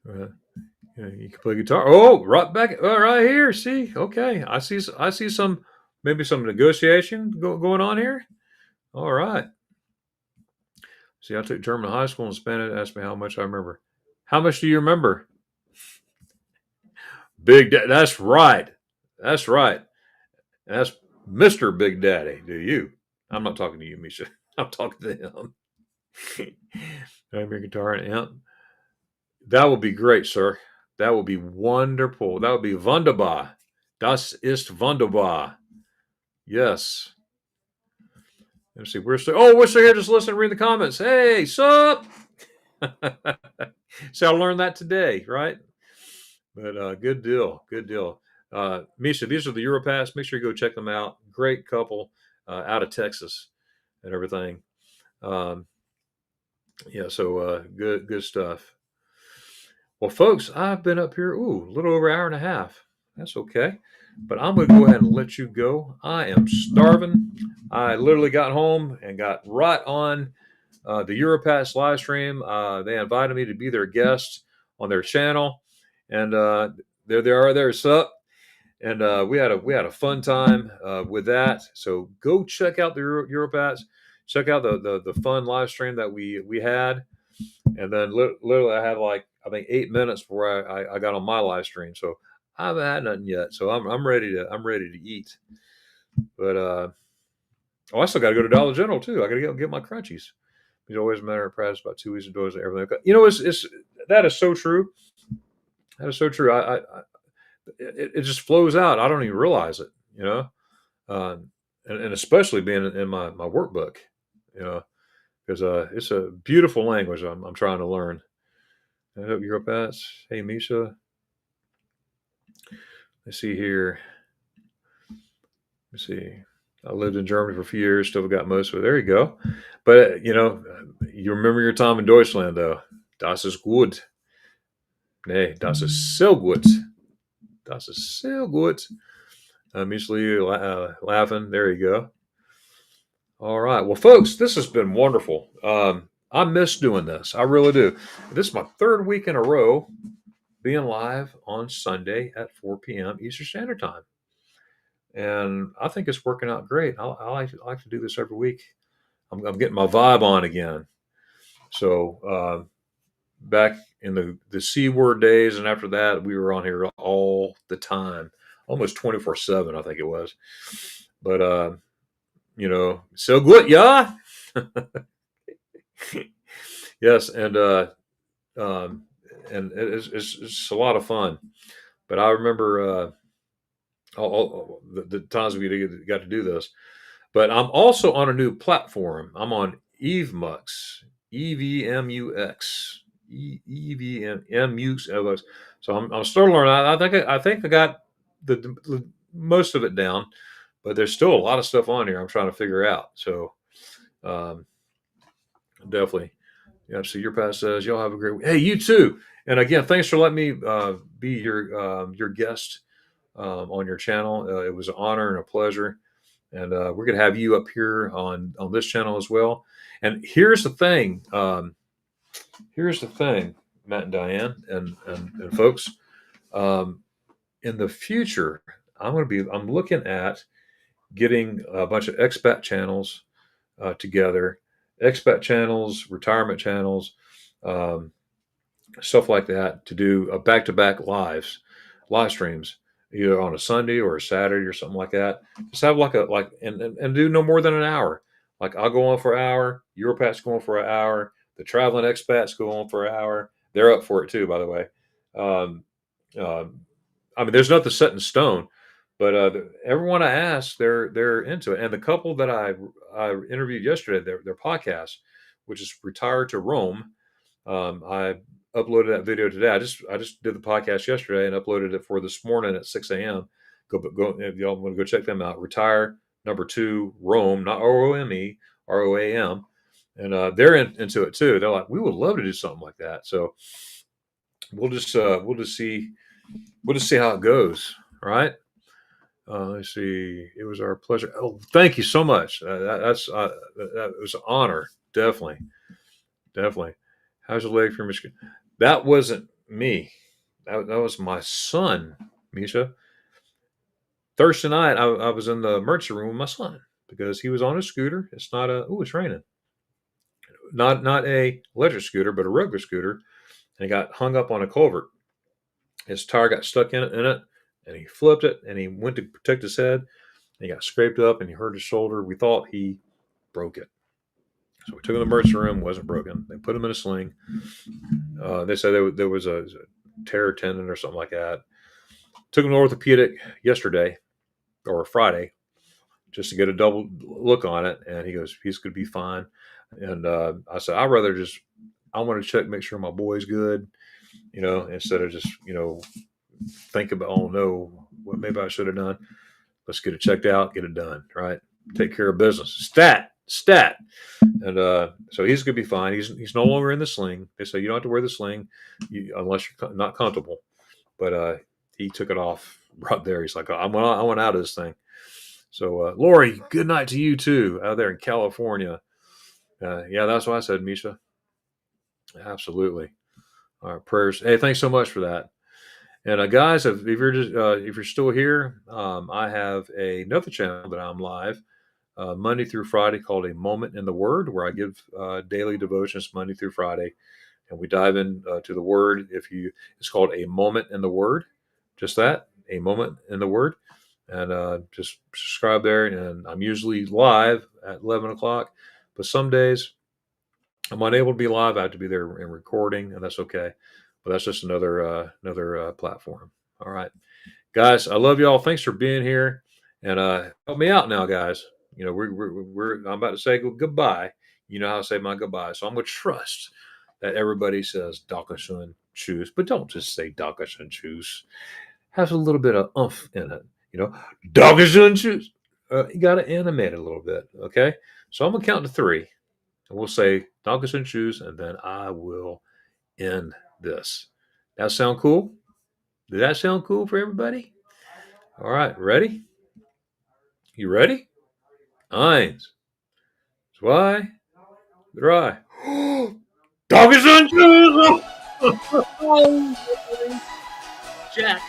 You can play guitar. Oh, right back, right here. See, okay, I see some maybe some negotiation going on here. All right. See, I took German high school in Spanish. Asked me how much I remember. How much do you remember? Big Daddy. That's right. That's right. That's Mr. Big Daddy. Do you? I'm not talking to you, Misha. I'm talking to him. I'm your guitar and amp. That would be great, sir. That would be wonderful. That would be wunderbar. Das ist wunderbar. Yes. Let's see. We're still here. Just listen and read the comments. Hey, sup? So I learned that today, right? But good deal. Good deal. Misha, these are the Europass. Make sure you go check them out. Great couple out of Texas and everything. Yeah, so good stuff. Well, folks, I've been up here, a little over an hour and a half. That's okay. But I'm going to go ahead and let you go. I am starving. I literally got home and got right on the Europass live stream. They invited me to be their guest on their channel. And there they are. There's up. And we had a fun time with that. So go check out the Europats. Check out the fun live stream that we had. And then literally I had like I think 8 minutes before I got on my live stream. So I haven't had nothing yet. So I'm ready to eat. But I still got to go to Dollar General too. I got to go get my crunchies. It's always a matter of practice about 2 weeks indoors and everything. It's that is so true. That is so true. It just flows out. I don't even realize it, you know, um, and especially being in my workbook, you know, because it's a beautiful language I'm trying to learn. I hope you're up at. Hey, Misha. Let's see here. Let's see. I lived in Germany for a few years. Still got most of it. There you go. But you remember your time in Deutschland, though. Das ist gut. Nee, das ist sehr gut. Das ist sehr gut. Mutually laughing. There you go. All right. Well, folks, this has been wonderful. I miss doing this. I really do. This is my third week in a row being live on Sunday at 4 p.m. Eastern Standard Time. And I think it's working out great. I like to do this every week. I'm getting my vibe on again. So back in the C word days, and after that, we were on here all the time, almost 24/7, I think it was. But so good, yeah. Yes, um, and it's a lot of fun. But I remember all the times we got to do this. But I'm also on a new platform. I'm on EVMux, EVMUX, EVMUX. So I'm starting to learn. I think I got the most of it down, but there's still a lot of stuff on here I'm trying to figure out. So um, definitely, yeah. So your past says y'all have a great week. Hey, you too. And again, thanks for letting me be your guest on your channel. It was an honor and a pleasure. And we're going to have you up here on this channel as well. And here's the thing. Here's the thing, Matt and Diane and folks. Um, in the future, I'm looking at getting a bunch of expat channels together, expat channels, retirement channels, um, stuff like that, to do a back-to-back live streams, either on a Sunday or a Saturday or something like that. Just have and do no more than an hour. Like I'll go on for an hour, Europats go on for an hour, the traveling expats go on for an hour. They're up for it too, by the way. Um, uh, I mean, there's nothing set in stone, but everyone I asked, they're into it. And the couple that I interviewed yesterday, their podcast, which is Retired to Rome, I uploaded that video today. I just did the podcast yesterday and uploaded it for this morning at 6 a.m. Go if y'all want to go check them out. Retire number 2 Rome, not ROME, ROAM, and they're into it too. They're like, we would love to do something like that. So we'll just see how it goes. All right. Let's see. It was our pleasure. Oh, thank you so much. That was an honor. Definitely, definitely. How's your leg from Michigan? That wasn't me. That was my son, Misha. Thursday night, I was in the emergency room with my son because he was on a scooter. It's not a. Oh, it's raining. Not a electric scooter, but a regular scooter, and he got hung up on a culvert. His tire got stuck in it, and he flipped it, and he went to protect his head. And he got scraped up, and he hurt his shoulder. We thought he broke it. So we took him to the emergency room. Wasn't broken. They put him in a sling. They said there was a tear tendon or something like that. Took him to orthopedic yesterday or Friday just to get a double look on it, and he goes, he's going to be fine. And I said, I want to check, make sure my boy's good, instead of just think about, oh no, what maybe I should have done. Let's get it checked out, get it done, right? Take care of business. Stat. And so he's going to be fine. He's no longer in the sling. They say you don't have to wear the sling unless you're not comfortable. But he took it off right there. He's like, I went out of this thing. So Lori, good night to you too, out there in California. Yeah, that's what I said, Misha. Absolutely. All right, prayers. Hey, thanks so much for that. And guys, if you're still here, I have another channel that I'm live Monday through Friday called A Moment in the Word, where I give daily devotions Monday through Friday, and we dive in to the Word. It's called A Moment in the Word, just that, A Moment in the Word, and just subscribe there. And I'm usually live at 11 o'clock, but some days I'm unable to be live. I have to be there and recording, and that's okay. But that's just another platform. All right, guys, I love y'all. Thanks for being here, and help me out now, guys. You know, I'm about to say goodbye. You know how I say my goodbye, so I'm gonna trust that everybody says Dankeschön, choose, but don't just say Dankeschön, choose. Has a little bit of umph in it, you know. Dankeschön, choose. You got to animate it a little bit, okay? So I'm gonna count to three, and we'll say Dankeschön, choose, and then I will end this. That sound cool? Did that sound cool for everybody? All right, ready? You ready? Eins, zwei, drei. Dankeschön, choose. Jack.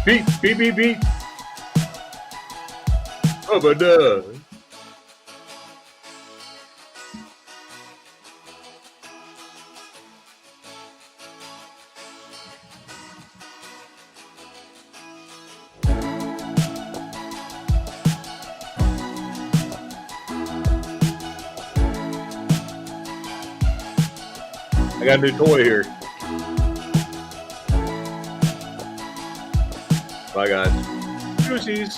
Beep, beep, beep, beep. Oh, but I got a new toy here. Bye, guys. Juicies.